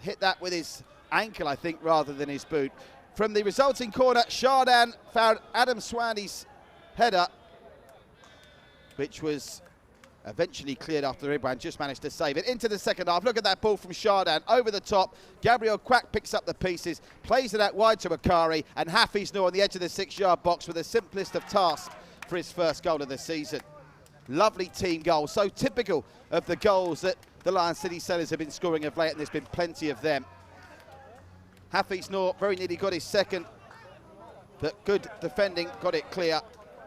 hit that with his ankle, I think, rather than his boot. From the resulting corner, Chardin found Adam Swaney's header, which was eventually cleared after Ridwan just managed to save it. Into the second half, look at that ball from Chardin, over the top. Gabriel Quack picks up the pieces, plays it out wide to Akari, and Hafiz Noor on the edge of the 6-yard box with the simplest of tasks for his first goal of the season. Lovely team goal, so typical of the goals that the Lion City Sailors have been scoring of late, and there's been plenty of them. Hafiz Noor very nearly got his second, but good defending, got it clear.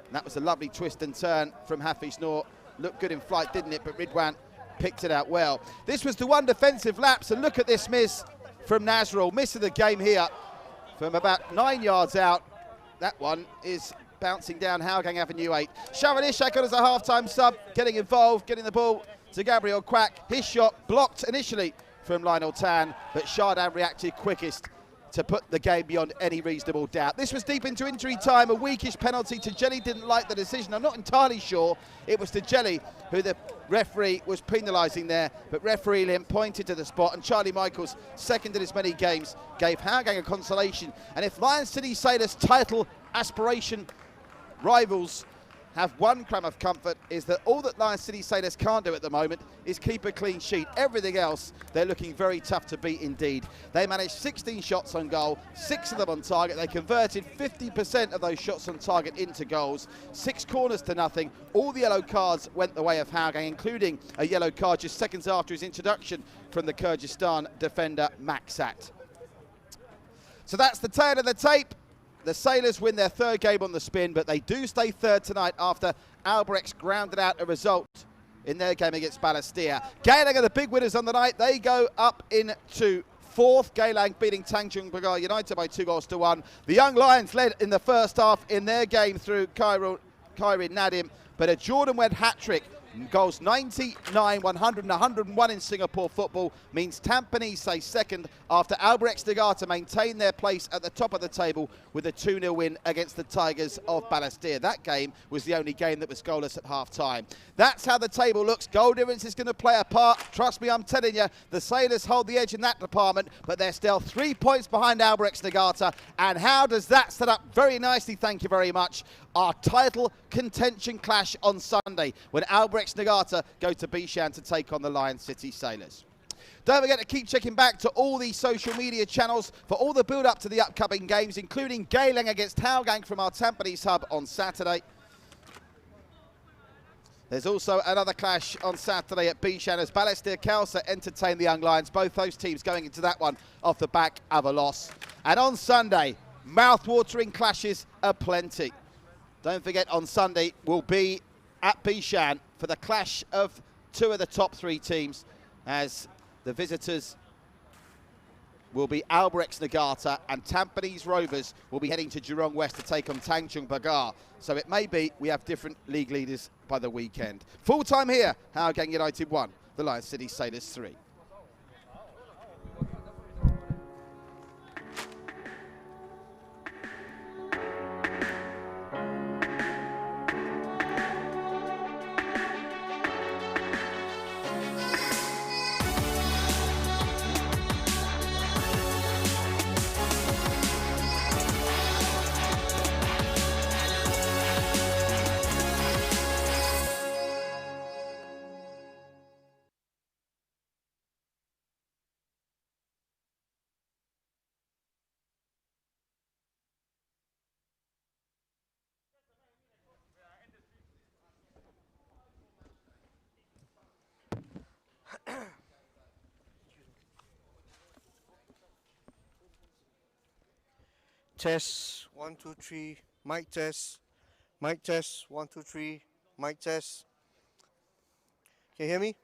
And that was a lovely twist and turn from Hafiz Noor. Looked good in flight, didn't it? But Ridwan picked it out well. This was the one defensive lapse, and look at this miss from Nasrul. Miss of the game here from about 9 yards out. That one is bouncing down Hougang Avenue 8. Sharon Ishak as a half-time sub, getting involved, getting the ball to Gabriel Quack. His shot blocked initially from Lionel Tan, but Chardin reacted quickest to put the game beyond any reasonable doubt. This was deep into injury time, a weakish penalty. Jelly didn't like the decision. I'm not entirely sure it was Jelly who the referee was penalising there, but referee Lim pointed to the spot, and Charlie Michaels, second in as many games, gave Hougang a consolation. And if Lion City Sailors title aspiration rivals have one crumb of comfort, is that all that Lion City Sailors can't do at the moment is keep a clean sheet. Everything else, they're looking very tough to beat indeed. They managed 16 shots on goal, 6 of them on target. They converted 50% of those shots on target into goals, 6 corners to nothing. All the yellow cards went the way of Hougang, including a yellow card just seconds after his introduction from the Kyrgyzstan defender Maksat. So that's the tail of the tape. The Sailors win their 3rd game on the spin, but they do stay 3rd tonight after Albrechts grounded out a result in their game against Balestier. Geylang are the big winners on the night. They go up into 4th. Geylang beating Tanjung Pagar United by 2-1. The Young Lions led in the first half in their game through Kairin Nadim, but a Jordan Wedd hat-trick, goals 99, 100 and 101 in Singapore football, means Tampines stay 2nd after Albrechts Nagata maintain their place at the top of the table with a 2-0 win against the Tigers of Balestier. That game was the only game that was goalless at half-time. That's how the table looks. Goal difference is going to play a part. Trust me, I'm telling you, the Sailors hold the edge in that department, but they're still 3 points behind Albrechts Nagata. And how does that set up very nicely, thank you very much, our title contention clash on Sunday when Albrechts Nagata go to Bishan to take on the Lion City Sailors. Don't forget to keep checking back to all the social media channels for all the build-up to the upcoming games, including Geylang against Hougang from our Tampines hub on Saturday. There's also another clash on Saturday at Bishan as Balestier Khalsa entertain the Young Lions. Both those teams going into that one off the back of a loss. And on Sunday, mouth-watering clashes aplenty. Don't forget, on Sunday, we'll be at Bishan for the clash of 2 of the top 3 teams as the visitors will be Albirex Nagata, and Tampines Rovers will be heading to Jurong West to take on Tangchung Bagar. So it may be we have different league leaders by the weekend. Full time here, Hougang United 1, the Lion City Sailors 3. Test 1 2 3. Mic test. Mic test 1 2 3. Mic test. Can you hear me?